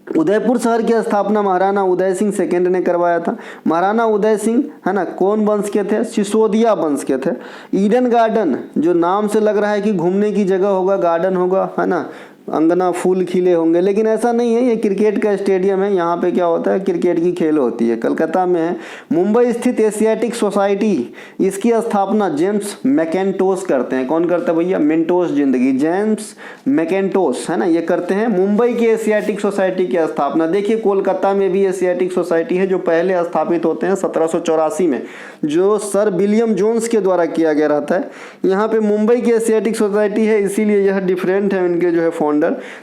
उदयपुर शहर की स्थापना महाराणा उदय सिंह सेकेंड ने करवाया था। महाराणा उदय सिंह, है ना, कौन वंश के थे, सिसोदिया वंश के थे। ईडन गार्डन, जो नाम से लग रहा है कि घूमने की जगह होगा, गार्डन होगा, है ना, अंगना फूल खिले होंगे, लेकिन ऐसा नहीं है। ये क्रिकेट का स्टेडियम है, यहाँ पे क्या होता है, क्रिकेट की खेल होती है। कलकत्ता में है। मुंबई स्थित एशियाटिक सोसाइटी, इसकी स्थापना जेम्स मैकेंटोस करते हैं। कौन करता है भैया, मेंटोस जिंदगी, जेम्स मैकेंटोस, है ना, ये करते हैं। मुंबई की एशियाटिक सोसाइटी की स्थापना, देखिए कोलकाता में भी एशियाटिक सोसाइटी है, जो पहले स्थापित होते हैं 1784 में, जो सर विलियम जोन्स के द्वारा किया गया रहता है। यहाँ पे मुंबई की एशियाटिक सोसाइटी है, इसीलिए यह डिफरेंट है इनके जो है फाउंडर।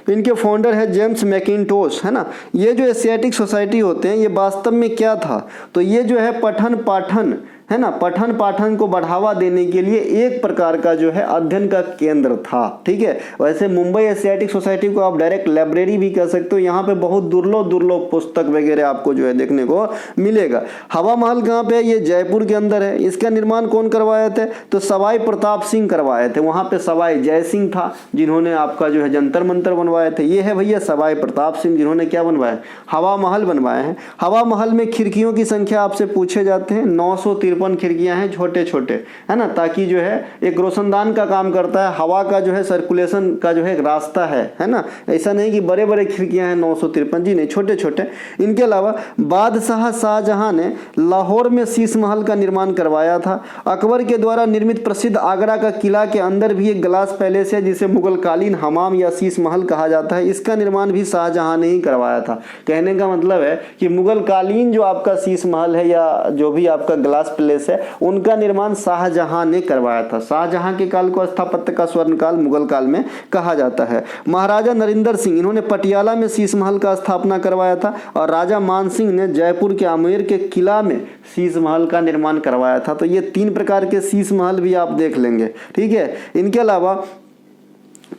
तो इनके फाउंडर है जेम्स मैकिंटोश, है ना। ये जो एशियाटिक सोसाइटी होते हैं, ये वास्तव में क्या था, तो ये जो है पठन पाठन, है ना, पठन पाठन को बढ़ावा देने के लिए एक प्रकार का जो है अध्ययन का केंद्र था, ठीक है। वैसे मुंबई एशियाटिक सोसाइटी को आप डायरेक्ट लाइब्रेरी भी कह सकते हो। यहाँ पे बहुत दुर्लभ पुस्तक वगैरह आपको जो है देखने को मिलेगा। हवा महल कहाँ पे है, ये जयपुर के अंदर है। इसका निर्माण कौन करवाए थे, तो सवाई प्रताप सिंह करवाए थे। वहाँ पे सवाई जय सिंह था, जिन्होंने आपका जो है जंतर मंतर बनवाए थे। ये है भैया सवाई प्रताप सिंह, जिन्होंने क्या बनवाया, हवा महल बनवाए हैं। हवा महल में खिड़कियों की संख्या आपसे पूछे जाते हैं, 953 खिड़कियां हैं, छोटे छोटे, है ना, ताकि जो है एक रोशनदान का काम करता है। हवा का जो है सर्कुलेशन का जो है रास्ता है ना। ऐसा नहीं कि बड़े बड़े खिड़कियां हैं 953, जी नहीं, छोटे छोटे। इनके अलावा बादशाह शाहजहां ने लाहौर में शीश महल का निर्माण करवाया था। अकबर के द्वारा निर्मित प्रसिद्ध आगरा का किला के अंदर भी एक ग्लास पैलेस है, जिसे मुगलकालीन हमाम या शीश महल कहा जाता है। इसका निर्माण भी शाहजहां ने ही करवाया था। कहने का मतलब है कि मुगलकालीन जो आपका शीश महल है या जो भी आपका ग्लास पैलेस है, उनका निर्माण शाहजहां ने करवाया था। शाहजहां के काल को स्थापत्य का स्वर्ण काल, मुगल काल में कहा जाता है। महाराजा नरेंद्र सिंह, इन्होंने पटियाला में शीश महल का स्थापना करवाया था। और राजा मान सिंह ने जयपुर के आमेर के किला में शीश महल का निर्माण करवाया था। तो ये 3 प्रकार के शीश महल भी आप देख लेंगे, ठीक है। इनके अलावा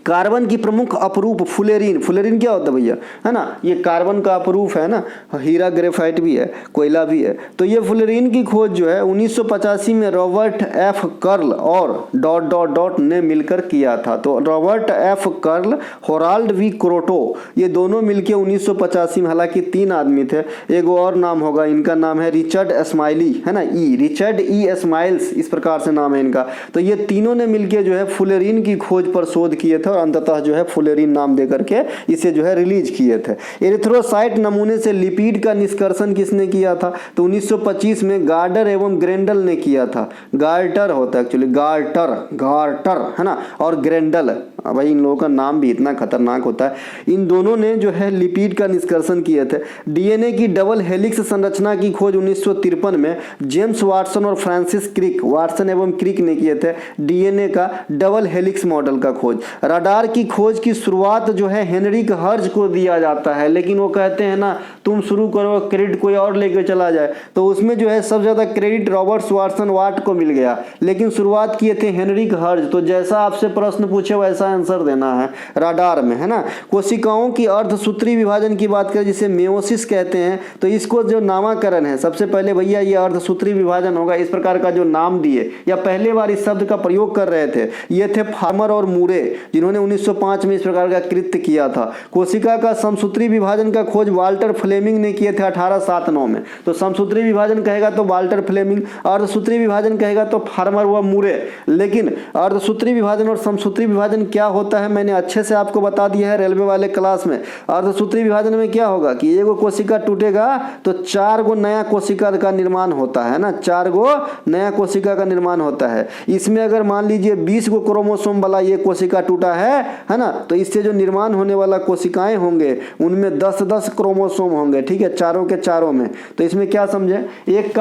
कार्बन की प्रमुख अपरूप फुलेरीन, फुलेरीन क्या होता है भैया, है ना, ये कार्बन का अपरूप है ना। हीरा ग्रेफाइट भी है, कोयला भी है। तो ये फुलेरीन की खोज जो है 1985 में रॉबर्ट एफ कर्ल और ... ने मिलकर किया था। तो रॉबर्ट एफ कर्ल, होराल्ड वी क्रोटो, ये दोनों मिलकर 1985 में, हालांकि 3 आदमी थे, एक और नाम होगा, इनका नाम है रिचर्ड स्माइली, है ना, रिचर्ड ई स्माइल्स, इस प्रकार से नाम है इनका। तो ये तीनों ने मिलकर जो है फुलेरीन की खोज पर शोध किए थे और अंततः जो है फुलेरीन नाम देकर के इसे जो है रिलीज किए थे। एरिथ्रोसाइट नमूने से लिपिड का निष्कर्षण किसने किया था, तो 1925 में गार्डर एवं ग्रेंडल ने किया था। गार्टर होता है एक्चुअली, गार्टर, है ना, और ग्रेंडल, भाई इन लोगों का नाम भी इतना खतरनाक होता है। इन दोनों ने जो है लिपिड का निष्कर्षण किए थे। डीएनए की डबल हेलिक्स संरचना की खोज 1953 में जेम्स वाटसन और फ्रांसिस क्रिक, वाटसन एवं क्रिक ने किए थे डीएनए का डबल हेलिक्स मॉडल का खोज। रडार की खोज की शुरुआत जो है हेनरिक हर्ज को दिया जाता है, लेकिन वो कहते हैं ना तुम शुरू करो, क्रेडिट कोई और लेकर चला जाए। तो उसमें जो है सबसे ज्यादा क्रेडिट रॉबर्ट वाटसन वाट को मिल गया, लेकिन शुरुआत किए थे हेनरिक हर्ज। तो जैसा आपसे प्रश्न पूछे वैसा आंसर देना है रडार में, है ना। कोशिकाओं की अर्धसूत्री विभाजन की बात करें, जिसे मेयोसिस कहते हैं, तो इसको जो नामकरण है, सबसे पहले भैया ये अर्धसूत्री विभाजन होगा, इस प्रकार का जो नाम दिए या पहले बार इस शब्द का प्रयोग कर रहे थे, ये थे फार्मर और मूरे, जिन्होंने 1905 में इस प्रकार का कृत्य किया था। कोशिका का समसूत्री विभाजन का खोज वाल्टर फ्लेमिंग ने किए थे 1879 में। तो समसूत्री विभाजन कहेगा तो वाल्टर फ्लेमिंग, अर्धसूत्री विभाजन कहेगा तो फार्मर व मूरे। लेकिन अर्धसूत्री विभाजन और समसूत्री विभाजन क्या क्या होता है मैंने अच्छे से आपको बता दिया है रेलवे वाले क्लास में। अर्धसूत्री विभाजन में क्या होगा कि एक कोशिका टूटेगा तो 4 गो नया कोशिका का निर्माण होता है ना, 4 गो नया कोशिका का निर्माण होता है। इसमें अगर मान लीजिए 20 गो क्रोमोसोम वाला ये कोशिका टूटा है ना, तो इससे जो निर्माण होने वाला कोशिकाएं होंगे उनमें 10-10 क्रोमोसोम होंगे, ठीक है, चारों के चारों में। तो इसमें क्या समझे, एक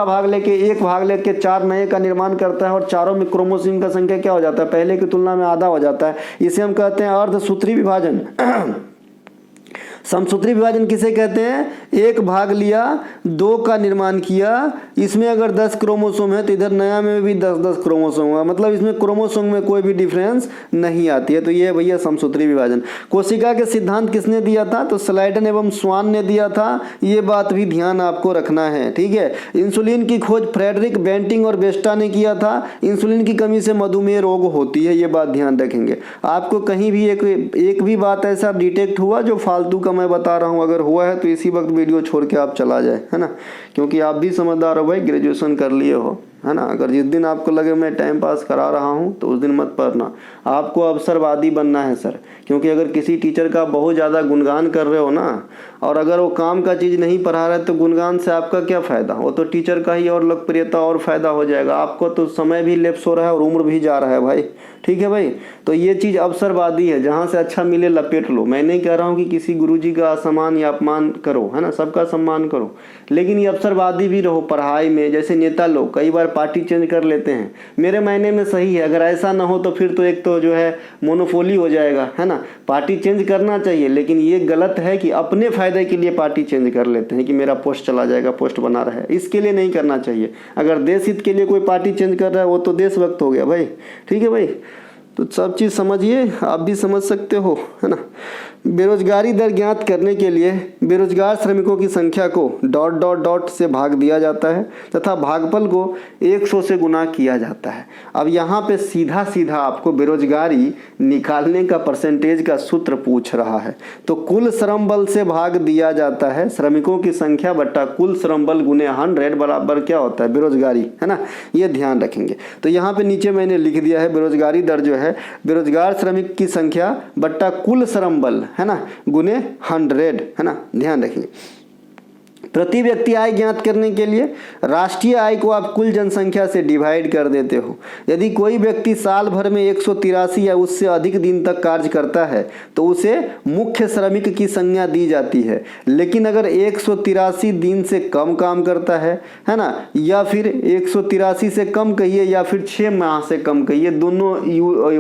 भाग लेके 4 नए का निर्माण करता है और चारों में क्रोमोसोम का संख्या क्या हो जाता है, पहले की तुलना में आधा हो जाता है। इसे हम कहते हैं अर्धसूत्री विभाजन। समसूत्री विभाजन किसे कहते हैं, एक भाग लिया 2 का निर्माण किया, इसमें अगर 10 क्रोमोसोम है तो इधर नया में भी 10-10 क्रोमोसोम होगा, मतलब इसमें क्रोमोसोम में कोई भी डिफरेंस नहीं आती है। तो ये भैया समसूत्री विभाजन। कोशिका के सिद्धांत किसने दिया था, तो स्लाइडन एवं स्वान ने दिया था, ये बात भी ध्यान आपको रखना है, ठीक है। इंसुलिन की खोज फ्रेडरिक बेंटिंग और बेस्टा ने किया था। इंसुलिन की कमी से मधुमेह रोग होती है, ये बात ध्यान रखेंगे। आपको कहीं भी एक भी बात ऐसा डिटेक्ट हुआ जो फालतू का मैं बता रहा हूं, अगर हुआ है तो इसी वक्त वीडियो छोड़ के आप चला जाए, है ना, क्योंकि आप भी समझदार हो भाई, ग्रेजुएशन कर लिए हो, है ना। अगर जिस दिन आपको लगे मैं टाइम पास करा रहा हूं तो उस दिन मत पढ़ना, आपको अवसरवादी बनना है सर। क्योंकि अगर किसी टीचर का बहुत ज़्यादा गुणगान कर रहे हो ना, और अगर वो काम का चीज़ नहीं पढ़ा रहे तो गुणगान से आपका क्या फ़ायदा, वो तो टीचर का ही और लोकप्रियता और फ़ायदा हो जाएगा, आपको तो समय भी लैप्स हो रहा है और उम्र भी जा रहा है भाई, ठीक है भाई। तो ये चीज़ अवसरवादी है, जहाँ से अच्छा मिले लपेट लो। मैं नहीं कह रहा हूँ कि किसी गुरुजी का असम्मान या अपमान करो, है ना, सबका सम्मान करो, लेकिन ये अवसरवादी भी रहो पढ़ाई में। जैसे नेता लोग कई बार पार्टी चेंज कर लेते हैं, मेरे मायने में सही है, अगर ऐसा ना हो तो फिर तो एक तो जो है मोनोपोली हो जाएगा, है ना। पार्टी चेंज करना चाहिए, लेकिन ये गलत है कि अपने फायदे के लिए पार्टी चेंज कर लेते हैं कि मेरा पोस्ट चला जाएगा, पोस्ट बना रहे, इसके लिए नहीं करना चाहिए। अगर देश हित के लिए कोई पार्टी चेंज कर रहा है वो तो देशभक्त हो गया भाई, ठीक है भाई। तो सब चीज़ समझिए, आप भी समझ सकते हो, है ना। बेरोजगारी दर ज्ञात करने के लिए बेरोजगार श्रमिकों की संख्या को ... से भाग दिया जाता है तथा भागफल को 100 से गुना किया जाता है। अब यहाँ पे सीधा सीधा आपको बेरोजगारी निकालने का परसेंटेज का सूत्र पूछ रहा है। तो कुल श्रम बल से भाग दिया जाता है श्रमिकों की संख्या बट्टा कुल श्रम बल गुने 100 बराबर क्या होता है, बेरोजगारी, है ना, ये ध्यान रखेंगे। तो यहाँ पे नीचे मैंने लिख दिया है बेरोजगारी दर जो है बेरोजगार श्रमिक की संख्या बट्टा कुल श्रम बल, है ना, गुने 100, है ना, ध्यान रखिए। प्रति व्यक्ति आय ज्ञात करने के लिए राष्ट्रीय आय को आप कुल जनसंख्या से डिवाइड कर देते हो। यदि कोई व्यक्ति साल भर में 183 या उससे अधिक दिन तक कार्य करता है तो उसे मुख्य श्रमिक की संज्ञा दी जाती है। लेकिन अगर 183 दिन से कम काम करता है ना, या फिर 183 से कम कहिए या फिर 6 माह से कम कहिए, दोनों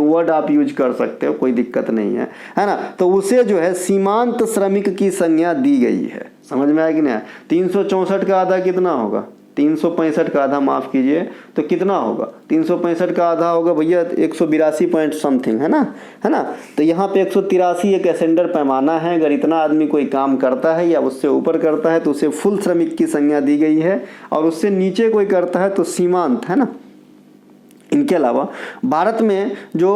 वर्ड आप यूज कर सकते हो, कोई दिक्कत नहीं है ना, तो उसे जो है सीमांत श्रमिक की संज्ञा दी गई है। समझ में आया कि नहीं? 364 का आधा कितना होगा, 365 का आधा माफ कीजिए, तो कितना होगा, 365 का आधा होगा भैया 182 पॉइंट समथिंग, है ना। तो यहाँ पे 183 एक एसेंडर पैमाना है। अगर इतना आदमी कोई काम करता है या उससे ऊपर करता है तो उसे फुल श्रमिक की संज्ञा दी गई है, और उससे नीचे कोई करता है तो सीमांत, है ना। इनके अलावा भारत में जो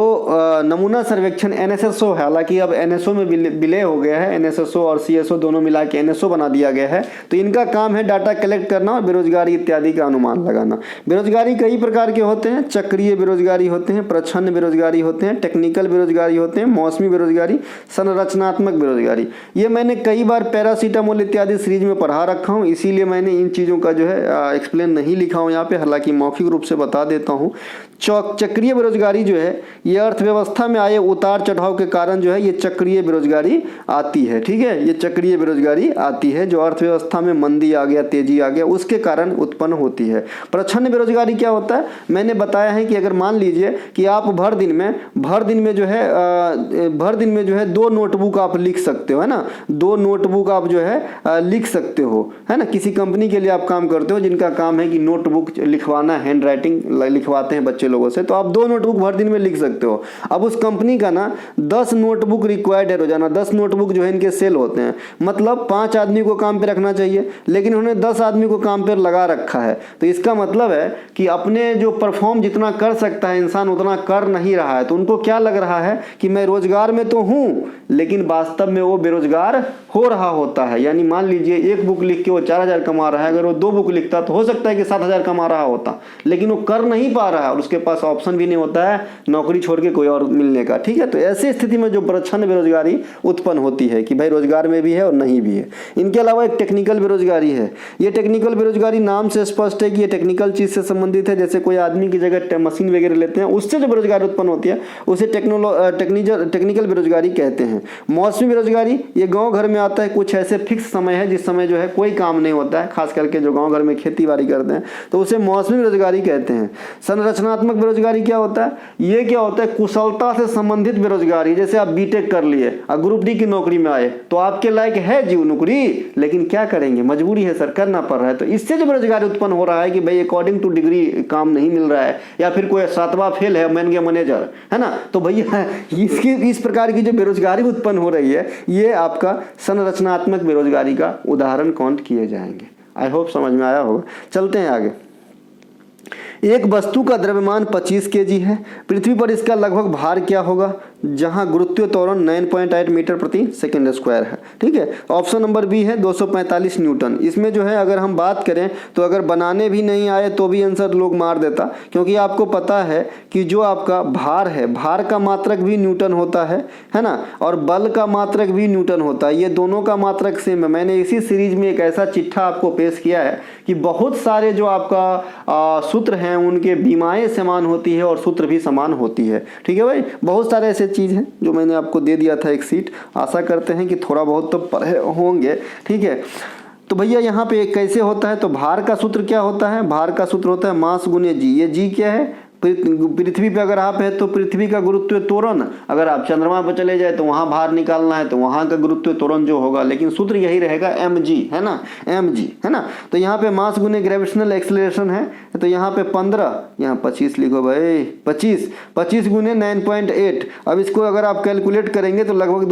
नमूना सर्वेक्षण NSSO है, हालांकि अब NSO में विलय हो गया है, NSSO और CSO दोनों मिला के NSO बना दिया गया है। तो इनका काम है डाटा कलेक्ट करना और बेरोजगारी इत्यादि का अनुमान लगाना। बेरोजगारी कई प्रकार के होते हैं, चक्रीय बेरोजगारी होते हैं, प्रच्छन्न बेरोजगारी होते हैं, टेक्निकल बेरोजगारी होते हैं, मौसमी बेरोजगारी, संरचनात्मक बेरोजगारी। ये मैंने कई बार पैरासीटामोल इत्यादि सीरीज में पढ़ा रखा हूँ, इसीलिए मैंने इन चीज़ों का जो है एक्सप्लेन नहीं लिखा हूँ यहाँ पे, हालांकि मौखिक रूप से बता देता हूँ। चक्रीय बेरोजगारी जो है ये अर्थव्यवस्था में आए उतार चढ़ाव के कारण जो है ये चक्रीय बेरोजगारी आती है, ठीक है, ये चक्रीय बेरोजगारी आती है, जो अर्थव्यवस्था में मंदी आ गया, तेजी आ गया, उसके कारण उत्पन्न होती है। प्रच्छन्न बेरोजगारी क्या होता है, मैंने बताया है कि अगर मान लीजिए कि आप भर दिन में जो है 2 नोटबुक आप लिख सकते हो, है ना, 2 नोटबुक आप जो है लिख सकते हो, है ना। किसी कंपनी के लिए आप काम करते हो जिनका काम है कि नोटबुक लिखवाना, हैंड राइटिंग लिखवाते हैं बच्चे लोगों से, तो आप 2 नोटबुक भर दिन में लिख सकते हो। अब उस कंपनी का ना 10 नोटबुक रिक्वायर्ड है रोजाना, 10 नोटबुक जो है इनके सेल होते हैं, मतलब 5 आदमी को काम पे रखना चाहिए, लेकिन उन्होंने 10 आदमी को काम पे लगा रखा है। तो इसका मतलब है कि अपने जो परफॉर्म जितना कर सकता है इंसान उतना कर नहीं रहा है। तो उनको क्या लग रहा है कि मैं रोजगार में तो हूँ, लेकिन वास्तव में वो बेरोजगार हो रहा होता है। यानी मान लीजिए 1 बुक लिख के वो 4000 कमा रहा है, अगर वो 2 बुक लिखता तो हो सकता है कि 7000 कमा रहा होता, लेकिन वो कर नहीं पा रहा है और और उसके पास ऑप्शन भी नहीं होता है नौकरी छोड़ के कोई और मिलने का, ठीक है। तो ऐसी स्थिति में जो प्रच्छन्न बेरोजगारी उत्पन्न होती है कि भाई रोजगार में भी है और नहीं भी है। इनके अलावा एक टेक्निकल बेरोजगारी है। ये टेक्निकल बेरोजगारी नाम से स्पष्ट है कि ये टेक्निकल चीज से संबंधित है, जैसे कोई आदमी की जगह मशीन वगैरह लेते हैं, उससे जो बेरोजगारी उत्पन्न होती है उसे टेक्निकल बेरोजगारी कहते हैं। मौसमी बेरोजगारी ये गांव घर में आता है, कुछ ऐसे फिक्स समय है जिस समय जो है कोई काम नहीं होता है, खास करके जो गांव घर में खेती बाड़ी करते हैं तो उसे मौसमी बेरोजगारी कहते हैं। संरचनात्मक बेरोजगारी क्या होता है? ये क्या होता है? कुशलता से संबंधित बेरोजगारी। जैसे आप बीटेक कर लिए और ग्रुप डी की नौकरी में आए तो आपके लायक है जीव नौकरी, लेकिन क्या करेंगे, मजबूरी है सर, करना पड़ रहा है। तो इससे जो बेरोजगारी उत्पन्न हो रहा है कि भाई अकॉर्डिंग टू डिग्री काम नहीं मिल रहा है, या फिर कोई 7वां फेल है मैन गया मैनेजर, है ना, तो भैया इस प्रकार की जो बेरोजगारी उत्पन्न हो रही है ये आपका संरचनात्मक बेरोजगारी का उदाहरण काउंट किए जाएंगे। आई होप समझ में आया होगा। चलते हैं आगे। एक वस्तु का द्रव्यमान 25 केजी है, पृथ्वी पर इसका लगभग भार क्या होगा? जहां गुरुत्वीय त्वरण 9.8 मीटर प्रति सेकंड स्क्वायर है, ठीक है। ऑप्शन नंबर बी है 245 न्यूटन। इसमें जो है अगर हम बात करें तो अगर बनाने भी नहीं आए तो भी आंसर लोग मार देता, क्योंकि आपको पता है कि जो आपका भार है, भार का मात्रक भी न्यूटन होता है ना, और बल का मात्रक भी न्यूटन होता है। ये दोनों का मात्रक सेम है। मैंने इसी सीरीज में एक ऐसा चिट्ठा आपको पेश किया है कि बहुत सारे जो आपका सूत्र हैं उनके बीमाएं समान होती है और सूत्र भी समान होती है, ठीक है भाई। बहुत सारे ऐसे चीज हैं जो मैंने आपको दे दिया था एक सीट, आशा करते हैं कि थोड़ा बहुत तो पढ़े होंगे, ठीक है। तो भैया यहाँ पे कैसे होता है? तो भार का सूत्र क्या होता है? भार का सूत्र होता है मास गुने जी। ये जी क्या है? पृथ्वी पे अगर आप है तो पृथ्वी का गुरुत्वीय त्वरण, अगर आप चंद्रमा पर चले जाए तो वहां भार निकालना है तो वहां का गुरुत्वीय त्वरण जो होगा, लेकिन सूत्र यही रहेगा mg, है ना, mg, है ना। तो यहाँ पे मास गुने ग्रेविटेशनल एक्सेलरेशन है, तो यहाँ पे 15, यहाँ 25 लिखो भाई, 25 गुने 9.8। अब इसको अगर आप कैलकुलेट करेंगे तो लगभग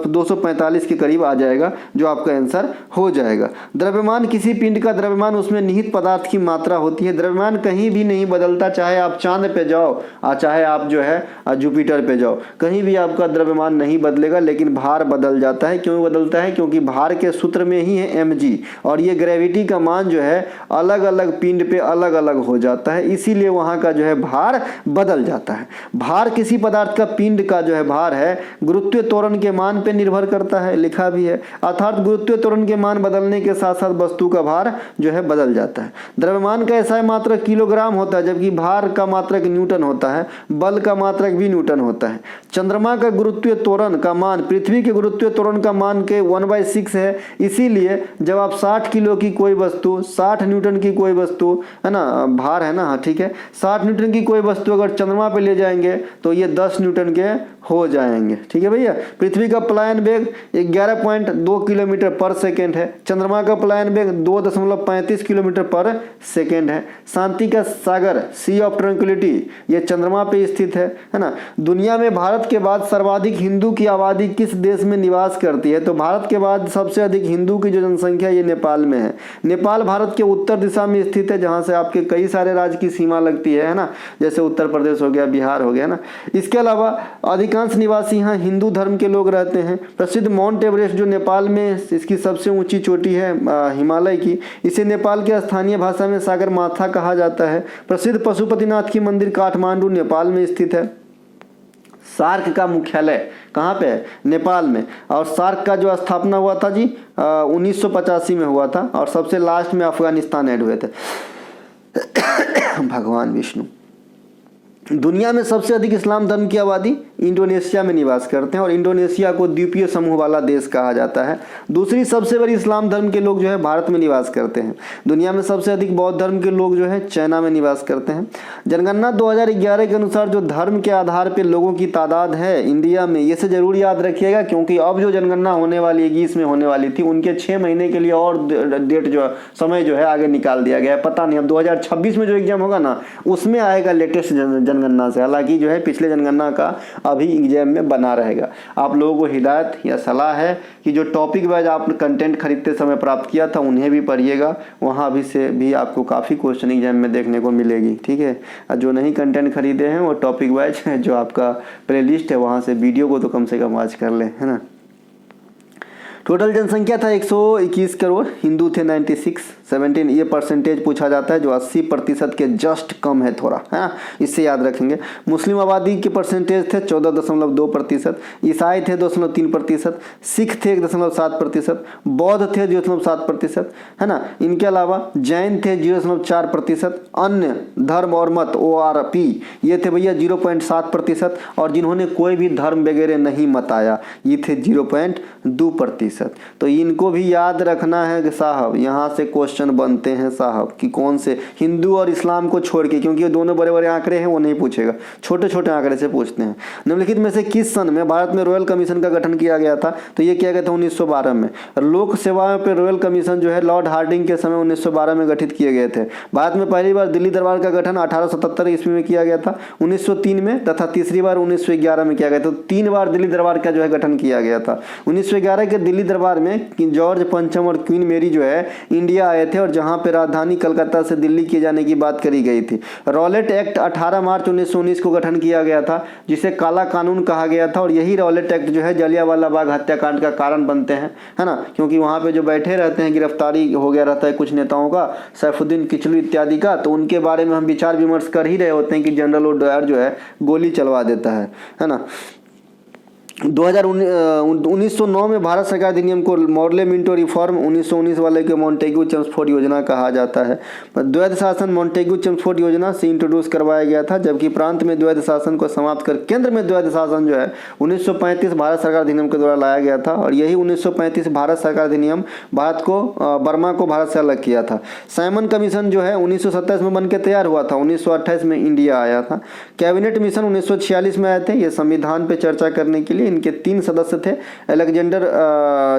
245 के करीब आ जाएगा, जो आपका आंसर हो जाएगा। द्रव्यमान किसी पिंड का द्रव्यमान उसमें निहित पदार्थ की मात्रा होती है। द्रव्यमान कहीं भी नहीं बदलता, चाहे आप चांद पे जाओ चाहे आप जो है जुपिटर पे जाओ, कहीं भी आपका द्रव्यमान नहीं बदलेगा, लेकिन भार बदल जाता है। क्यों बदलता है? क्योंकि भार के सूत्र में ही है mg, और ये ग्रेविटी का मान जो है अलग अलग पिंड पे अलग अलग हो जाता है, इसीलिए वहां का जो है भार बदल जाता है। भार किसी पदार्थ का पिंड का जो है भार है गुरुत्वीय त्वरण के मान पे निर्भर करता है, लिखा भी है, अर्थात गुरुत्वीय त्वरण के मान बदलने के साथ साथ वस्तु का भार जो है बदल जाता है। द्रव्यमान का ऐसा मात्रक किलोग्राम होता है, जबकि भार का मात्रक न्यूटन होता है, बल का मात्रक भी न्यूटन होता है। चंद्रमा का गुरुत्वीय त्वरण का मान पृथ्वी के गुरुत्वीय त्वरण का मान के 1/6 है, इसीलिए जब आप 60 किलो की कोई वस्तु, 60 न्यूटन की कोई वस्तु, है ना, भार है ना, हाँ ठीक है, 60 न्यूटन की कोई वस्तु अगर चंद्रमा पे ले जाएंगे तो ये 10 न्यूटन के हो जाएंगे, ठीक है भैया। पृथ्वी का पलायन वेग 11.2 किलोमीटर पर सेकेंड है, चंद्रमा का पलायन वेग 2.35 किलोमीटर पर सेकेंड है। शांति का सागर सी ऑफ ट्रैंक्विलिटी ये चंद्रमा पे स्थित है ना। दुनिया में भारत के बाद सर्वाधिक हिंदू की आबादी किस देश में निवास करती है? तो भारत के बाद सबसे अधिक हिंदू की जो जनसंख्या ये नेपाल में है। नेपाल भारत के उत्तर दिशा में स्थित है, जहां से आपके कई सारे राज्य की सीमा लगती है ना, जैसे उत्तर प्रदेश हो गया, बिहार हो गया ना। इसके अलावा अधिकांश निवासी यहाँ हिंदू धर्म के लोग रहते हैं। प्रसिद्ध माउंट एवरेस्ट जो नेपाल में इसकी सबसे ऊंची चोटी है हिमालय की, इसे नेपाल के स्थानीय भाषा में सागर माथा कहा जाता है। प्रसिद्ध पशुपतिनाथ की मंदिर काठमांडू नेपाल में स्थित है। सार्क का मुख्यालय कहाँ पे है? नेपाल में। और सार्क का जो स्थापना हुआ था जी 1985 में हुआ था, और सबसे लास्ट में अफगानिस्तान ऐड हुए थे। भगवान विष्णु। दुनिया में सबसे अधिक इस्लाम धर्म की आबादी इंडोनेशिया में निवास करते हैं, और इंडोनेशिया को द्वीपीय समूह वाला देश कहा जाता है। दूसरी सबसे बड़ी इस्लाम धर्म के लोग जो है भारत में निवास करते हैं। दुनिया में सबसे अधिक बौद्ध धर्म के लोग जो है चाइना में निवास करते हैं। जनगणना 2011 के अनुसार जो धर्म के आधार पर लोगों की तादाद है इंडिया में, ये से जरूर याद रखिएगा, क्योंकि अब जो जनगणना होने वाली है 20 में होने वाली थी, उनके 6 महीने के लिए और डेट जो समय जो है आगे निकाल दिया गया है। पता नहीं अब 2026 में जो एग्जाम होगा ना उसमें आएगा लेटेस्ट जनगणना से, हालांकि जो है पिछले जनगणना का अभी एग्जाम में बना रहेगा। आप लोगों को हिदायत या सलाह है कि जो टॉपिक वाइज आपने कंटेंट खरीदते समय प्राप्त किया था उन्हें भी पढ़िएगा, वहाँ अभी से भी आपको काफ़ी क्वेश्चन एग्जाम में देखने को मिलेगी, ठीक है। जो नहीं कंटेंट खरीदे हैं वो टॉपिक वाइज जो आपका प्लेलिस्ट है वहाँ से वीडियो को तो कम से कम वॉच कर लें, है ना। टोटल जनसंख्या था 121 करोड़, हिंदू थे 96, 17 ये परसेंटेज पूछा जाता है जो 80% के जस्ट कम है थोड़ा, है ना, इससे याद रखेंगे। मुस्लिम आबादी के परसेंटेज थे 14.2%, ईसाई थे 2.3%, सिख थे 1.7%, बौद्ध थे 0.7%, है ना। इनके अलावा जैन थे 0.4%, अन्य धर्म और मत ORP ये थे भैया 0.7%, और जिन्होंने कोई भी धर्म वगैरह नहीं मताया ये थे 0.2%। तो इनको भी याद रखना है कि साहब यहाँ से क्वेश्चन बनते हैं साहब कि कौन से हिंदू और इस्लाम को छोड़ के, क्योंकि ये दोनों बड़े बड़े आंकड़े हैं वो नहीं पूछेगा, छोटे छोटे आंकड़े से पूछते हैं। निम्नलिखित में से किस सन में भारत में रॉयल कमीशन का गठन किया गया था? तो ये किया गया था 1912 में। लोक सेवाओं पर रॉयल कमीशन जो है लॉर्ड हार्डिंग के समय 1912 में गठित किए गए थे। भारत में पहली बार दिल्ली दरबार का गठन 1877 ईस्वी में किया गया था, 1903 में, तथा तीसरी बार 1911 में किया गया। तो 3 बार दिल्ली दरबार का जो है गठन किया गया था। 1911 के दिल्ली दरबार में जॉर्ज पंचम और क्वीन मेरी जो है इंडिया आए थे, और जहां पे राजधानी कलकत्ता से दिल्ली किए जाने की बात करी गई थी। रॉलेट एक्ट 18 मार्च 1919 को गठन किया गया था, जिसे काला कानून कहा गया था, और यही रॉलेट एक्ट जो है जलियांवाला बाग हत्याकांड का कारण बनते हैं, है ना, क्योंकि वहां पे जो बैठे रहते हैं गिरफ्तारी हो गया रहता है कुछ नेताओं का, सैफुद्दीन किचलू इत्यादि का, तो उनके बारे में हम विचार विमर्श कर ही रहे होते हैं कि जनरल ओडायर जो है गोली चलवा देता है ना। 1909 में भारत सरकार अधिनियम को मॉडले मिंटो रिफॉर्म 1919 वाले के मॉन्टेग्यू चेम्सफोर्ड योजना कहा जाता है। द्वैध शासन मॉन्टेग्यू चेम्सफोर्ड योजना से इंट्रोड्यूस करवाया गया था, जबकि प्रांत में द्वैध शासन को समाप्त कर केंद्र में द्वैध शासन जो है 1935 भारत सरकार अधिनियम के द्वारा लाया गया था, और यही 1935 भारत सरकार अधिनियम बर्मा को भारत से अलग किया था। साइमन कमीशन जो है 1927 में बनकर तैयार हुआ था, 1928 में इंडिया आया था। कैबिनेट मिशन 1946 में आए थे, ये संविधान पर चर्चा करने के लिए। इनके 3 सदस्य थे, अलेक्जेंडर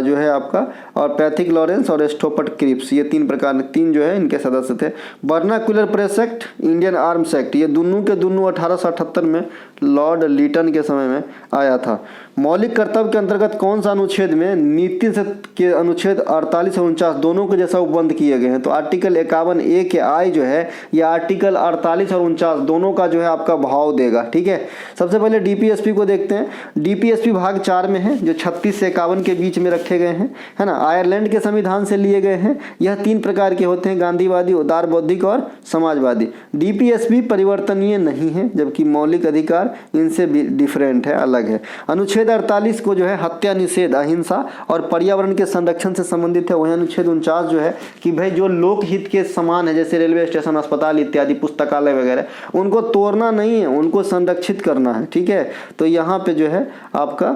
जो है आपका, और पैथिक लॉरेंस और स्टोपर्ट क्रिप्स, ये 3 जो है इनके सदस्य थे। Vernacular press act, Indian arms act, ये दोनों के दोनों 1878 में लॉर्ड लीटन के समय में आया था। मौलिक कर्तव्य के अंतर्गत कौन सा अनुच्छेद में नीति के अनुच्छेद 48 और 49 दोनों को जैसा उपबंध किए गए हैं? तो आर्टिकल 51A के आई जो है ये आर्टिकल 48 और 49 दोनों का जो है आपका भाव देगा, ठीक है। सबसे पहले डीपीएसपी को देखते हैं। डीपीएसपी भाग 4 में है, जो 36 से 51 के बीच में रखे गए हैं, है ना, आयरलैंड के संविधान से लिए गए हैं। यह 3 प्रकार के होते हैं, गांधीवादी, उदार बौद्धिक और समाजवादी। डीपीएसपी परिवर्तनीय नहीं है, जबकि मौलिक अधिकार इनसे डिफरेंट है, अलग है। अनुच्छेद 48 को जो है हत्या निषेध, अहिंसा और पर्यावरण के संरक्षण से संबंधित है। वही अनुच्छेद 49 जो है कि भाई जो लोक हित के समान है, जैसे रेलवे स्टेशन, अस्पताल इत्यादि, पुस्तकालय वगैरह, उनको तोड़ना नहीं है, उनको संरक्षित करना है, ठीक है। तो यहाँ पे जो है आपका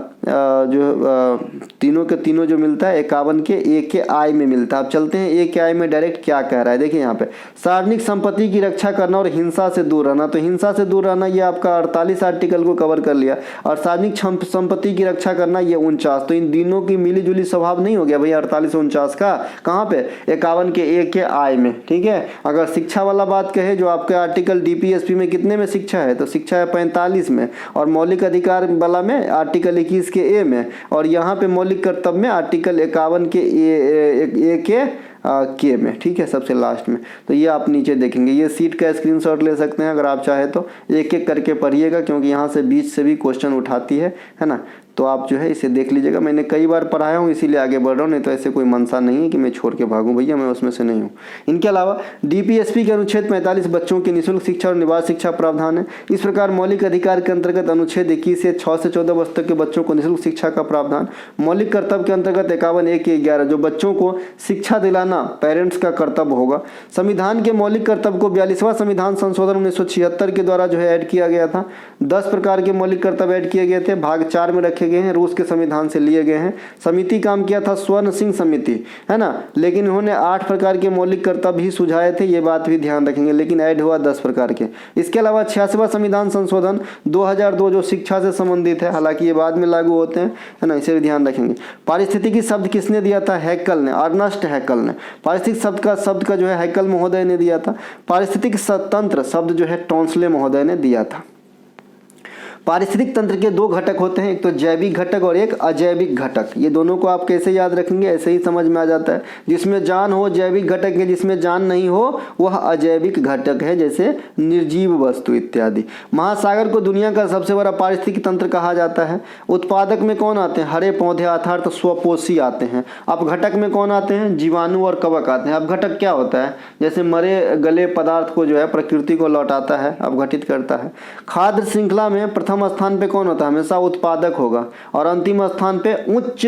तीनों के तीनों जो मिलता है 51 के ए के आई में मिलता है। अब चलते हैं ए के आई में डायरेक्ट क्या कह रहा है, देखिए यहाँ पे सार्वजनिक संपत्ति की रक्षा करना और हिंसा से दूर रहना। तो हिंसा से दूर रहना ये आपका 48 आर्टिकल को कवर कर लिया, और सार्वजनिक संपत्ति की रक्षा करना ये 49। तो इन तीनों की मिली जुली स्वभाव नहीं हो गया भैया 48 और 49 का, कहाँ पे? 51 के ए के आई में, ठीक है। अगर शिक्षा वाला बात कहे, जो आपके आर्टिकल डीपीएसपी में कितने में शिक्षा है? तो शिक्षा है 45 में, और मौलिक अधिकार वाला में आर्टिकल 21 के ए में, और यहाँ पे मौलिक कर्तव्य में आर्टिकल 51 के ए के में, ठीक है, सबसे लास्ट में। तो ये आप नीचे देखेंगे, ये सीट का स्क्रीनशॉट ले सकते हैं अगर आप चाहे तो, एक एक करके पढ़िएगा, क्योंकि यहाँ से बीच से भी क्वेश्चन उठाती है ना। तो आप जो है इसे देख लीजिएगा, मैंने कई बार पढ़ाया हूँ इसीलिए आगे बढ़ रहा हूँ, नहीं तो ऐसे कोई मनसा नहीं है कि मैं छोड़ के भागूँ भैया, मैं उसमें से नहीं हूँ। इनके अलावा डीपीएसपी के अनुच्छेद 45 बच्चों की निःशुल्क शिक्षा और निवास शिक्षा प्रावधान है। इस प्रकार मौलिक अधिकार के अंतर्गत अनुच्छेद 21 से 6 से 14 वर्ष तक के बच्चों को निःशुल्क शिक्षा का प्रावधान। मौलिक कर्तव्य के अंतर्गत 51 1 11 जो बच्चों को शिक्षा दिलाना पेरेंट्स का कर्तव्य होगा। संविधान के मौलिक कर्तव्य को 42वां संविधान संशोधन 1976 के द्वारा जो है ऐड किया गया था। 10 प्रकार के मौलिक कर्तव्य ऐड किए गए थे, भाग 4 में रखे गए हैं, रूस के संविधान से लिए गए हैं। समिति काम किया था स्वर्ण सिंह समिति, है ना, लेकिन इन्होंने 8 प्रकार के मौलिक कर्तव्य ही सुझाए थे, ये बात भी ध्यान रखेंगे, लेकिन ऐड हुआ 10 प्रकार के। इसके अलावा 86वां संविधान संशोधन 2002 जो शिक्षा से संबंधित है, हालांकि ये बाद में लागू होते हैं, है ना, इसे भी ध्यान रखेंगे। पारिस्थितिकी शब्द किसने दिया था? हैकल ने, अर्नस्ट हैकल ने। पारिस्थितिक शब्द का जो है हैकल महोदय ने दिया था। पारिस्थितिक तंत्र शब्द जो है टॉन्सले महोदय ने दिया था। पारिस्थितिक तंत्र के दो घटक होते हैं, एक तो जैविक घटक और एक अजैविक घटक। ये दोनों को आप कैसे याद रखेंगे, ऐसे ही समझ में आ जाता है। जिसमें जान हो जैविक घटक है, जिसमें जान नहीं हो वह अजैविक घटक है, जैसे निर्जीव वस्तु इत्यादि। महासागर को दुनिया का सबसे बड़ा पारिस्थितिक तंत्र कहा जाता है। उत्पादक में कौन आते हैं, हरे पौधे अर्थात स्वपोषी आते हैं। अब घटक में कौन आते हैं, जीवाणु और कवक आते हैं। अब घटक क्या होता है, जैसे मरे गले पदार्थ को जो है प्रकृति को लौटाता है, अवघटित करता है। खाद्य श्रृंखला में प्रथम स्थान पे कौन होता है, हमेशा उत्पादक होगा, और अंतिम स्थान पे उच्च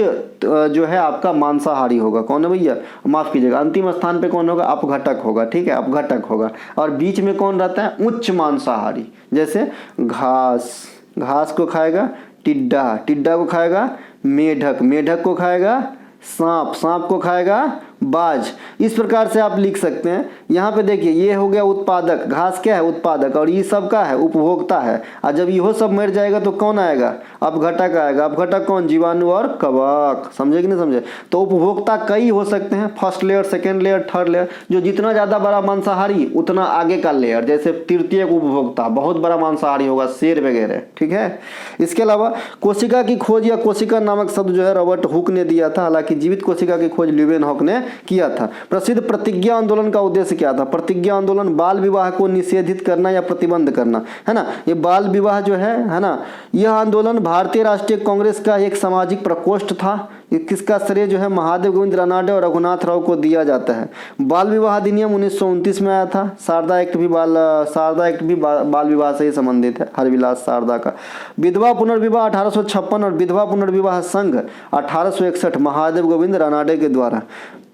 जो है आपका मांसाहारी होगा। कौन है भैया, माफ कीजिएगा, अंतिम स्थान पे कौन होगा, अपघटक होगा। ठीक है, अपघटक होगा। और बीच में कौन रहता है, उच्च मांसाहारी। जैसे घास, घास को खाएगा टिड्डा, टिड्डा को खाएगा मेढक, मेढक को खाएगा सांप, सांप को खाएगा बाज। इस प्रकार से आप लिख सकते हैं। यहाँ पे देखिए ये हो गया उत्पादक, घास क्या है, उत्पादक, और ये सब का है, उपभोक्ता है। और जब यहो सब मर जाएगा तो कौन आएगा, अपघटक आएगा। अपघटक कौन, जीवाणु और कवक। समझे कि नहीं समझे। तो उपभोक्ता कई हो सकते हैं, first layer, second layer, third layer. जो जितना ज़्यादा बड़ा मांसाहारी उतना आगे का लेयर, जैसे तृतीयक उपभोक्ता, बहुत बड़ा मांसाहारी होगा, शेर वगैरह। ठीक है। इसके अलावा कोशिका की खोज या कोशिका नामक शब्द जो है रॉबर्ट हुक ने दिया था। हालांकि जीवित कोशिका की खोज ल्यूवेनहॉक ने किया था। प्रसिद्ध प्रतिज्ञा आंदोलन का उद्देश्य क्या था, प्रतिज्ञा आंदोलन बाल विवाह को निषेधित करना या प्रतिबंध करना, है ना। ये बाल विवाह जो है ना, यह आंदोलन भारतीय राष्ट्रीय कांग्रेस का एक सामाजिक प्रकोष्ठ था। किसका श्रेय जो है महादेव गोविंद रानाडे और रघुनाथ राव को दिया जाता है। बाल विवाह अधिनियम 1929 में आया था। शारदा एक्ट भी बाल विवाह से ही संबंधित है, हरविलास शारदा का। विधवा पुनर्विवाह 1856 और विधवा पुनर्विवाह संघ 1861 महादेव गोविंद रानाडे के द्वारा।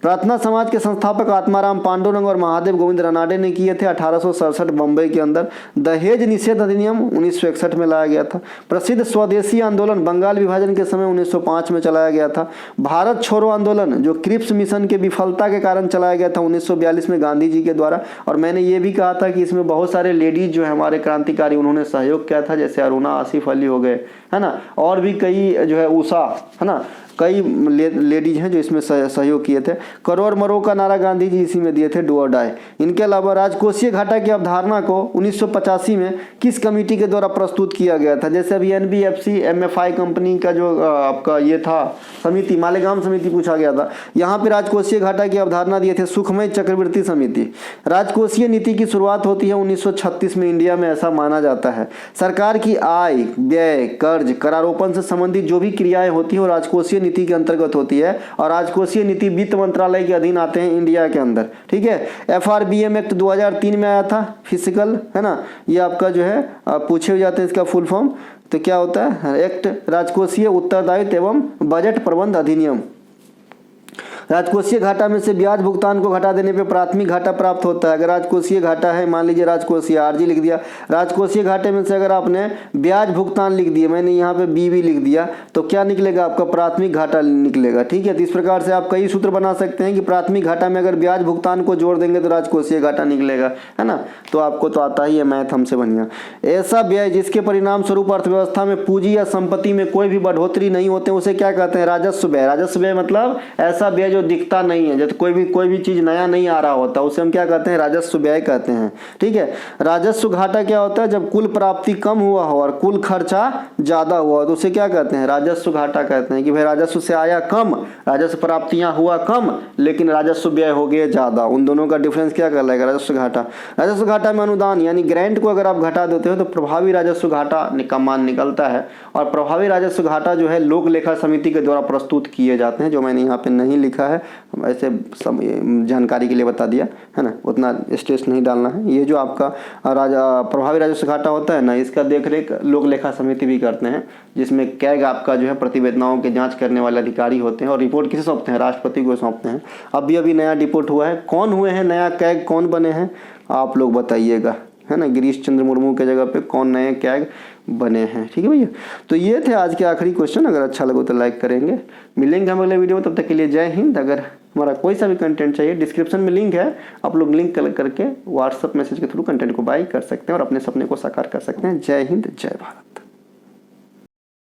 प्रार्थना समाज के संस्थापक आत्माराम पांडुरंग और महादेव गोविंद रानाडे ने किए थे 1867 बम्बई के अंदर। दहेज निषेध अधिनियम 1961 में लाया गया था। प्रसिद्ध स्वदेशी आंदोलन बंगाल विभाजन के समय 1905 में चलाया गया था। भारत छोड़ो आंदोलन जो क्रिप्स मिशन के विफलता के कारण चलाया गया था 1942 में गांधी जी के द्वारा। और मैंने ये भी कहा था कि इसमें बहुत सारे लेडीज जो है हमारे क्रांतिकारी, उन्होंने सहयोग किया था, जैसे अरुणा आसिफ अली हो गए, है ना, और भी कई जो है उषा, है ना, कई लेडीज हैं जो इसमें सहयोग किए थे। करो और मरो का नारा गांधी जी इसी में दिए थे, डू और डाई। इनके अलावा राजकोषीय घाटा की अवधारणा को 1985 में किस कमेटी के द्वारा प्रस्तुत किया गया था। जैसे अभी NBFC MFI कंपनी का जो आपका ये था समिति, मालेगाम समिति पूछा गया था, यहाँ पे राजकोषीय घाटा की अवधारणा दिए थे सुखमय चक्रवर्ती समिति। राजकोषीय नीति की शुरुआत होती है 1936 में इंडिया में, ऐसा माना जाता है। सरकार की आय, व्यय, कर्ज, करारोपण से संबंधित जो भी क्रियाएं होती है वो राजकोषीय नीति के अंतर्गत होती है। और राजकोषीय नीति वित्त मंत्रालय के अधीन आते हैं इंडिया के अंदर। ठीक है। FRBM एक्ट 2003 में आया था, फिजिकल, है ना, ये आपका जो है पूछे हो जाते हैं इसका फुल फॉर्म। तो क्या होता है, एक्ट राजकोषीय उत्तरदायित्व एवं बजट प्रबंध अधिनियम। राजकोषीय घाटा में से ब्याज भुगतान को घटा देने पे प्राथमिक घाटा प्राप्त होता है। अगर राजकोषीय घाटा है, मान लीजिए राजकोषीय आरजी लिख दिया, राजकोषीय घाटे में से अगर आपने ब्याज भुगतान लिख दिया, मैंने यहाँ पे बीवी लिख दिया, तो क्या निकलेगा, आपका प्राथमिक घाटा निकलेगा। ठीक है। तो इस प्रकार से आप कई सूत्र बना सकते हैं कि प्राथमिक घाटा में अगर ब्याज भुगतान को जोड़ देंगे तो राजकोषीय घाटा निकलेगा, है ना। तो आपको तो आता ही है मैथ हमसे बढ़िया। ऐसा व्यय जिसके परिणाम स्वरूप अर्थव्यवस्था में पूंजी या संपत्ति में कोई भी बढ़ोतरी नहीं होते, उसे क्या कहते हैं, राजस्व व्यय। राजस्व व्यय मतलब ऐसा व्यय जो दिखता नहीं है, जैसे कोई भी चीज नया नहीं आ रहा होता, उसे हम क्या कहते हैं, राजस्व व्यय कहते हैं। ठीक है। राजस्व घाटा क्या होता है, जब कुल प्राप्ति कम हुआ हो और कुल खर्चा ज्यादा हुआ तो उसे क्या कहते हैं, राजस्व घाटा कहते हैं। कि भाई राजस्व से आया कम, राजस्व प्राप्तियां हुआ कम, लेकिन राजस्व व्यय हो गए ज्यादा। उन दोनों का डिफरेंस क्या कहलाएगा, राजस्व घाटा। राजस्व घाटा में अनुदान यानी ग्रांट को अगर आप घटा देते हो तो प्रभावी राजस्व घाटा का मान निकलता है। और प्रभावी राजस्व घाटा जो है लोक लेखा समिति के द्वारा प्रस्तुत किए जाते हैं, जो मैंने यहाँ पे नहीं लिखा है, ऐसे जानकारी के लिए बता दिया, है ना, उतना स्ट्रेस नहीं डालना है। ये जो आपका प्रभावी राजस्व घाटा होता है ना, इसका देखरेख लोक लेखा समिति भी करते हैं, जिसमें कैग आपका जो है प्रतिवेदनाओं के जांच करने वाले अधिकारी होते हैं। और रिपोर्ट किसे सौंपते हैं, राष्ट्रपति को सौंपते हैं। अभी नया रिपोर्ट हुआ है, कौन हुए हैं नया कैग, कौन बने हैं आप लोग बताइएगा, है ना। गिरीश चंद्र मुर्मू के जगह पे कौन नए कैग बने हैं। ठीक है भैया। तो ये थे आज के आखिरी क्वेश्चन। अगर अच्छा लगे तो लाइक करेंगे। मिलेंगे हम अगले वीडियो में, तब तक के लिए जय हिंद। अगर हमारा कोई सा भी कंटेंट चाहिए, डिस्क्रिप्शन में लिंक है, आप लोग लिंक कलेक्ट करके व्हाट्सएप मैसेज के थ्रू कंटेंट को बाय कर सकते हैं और अपने सपने को साकार कर सकते हैं। जय हिंद, जय भारत।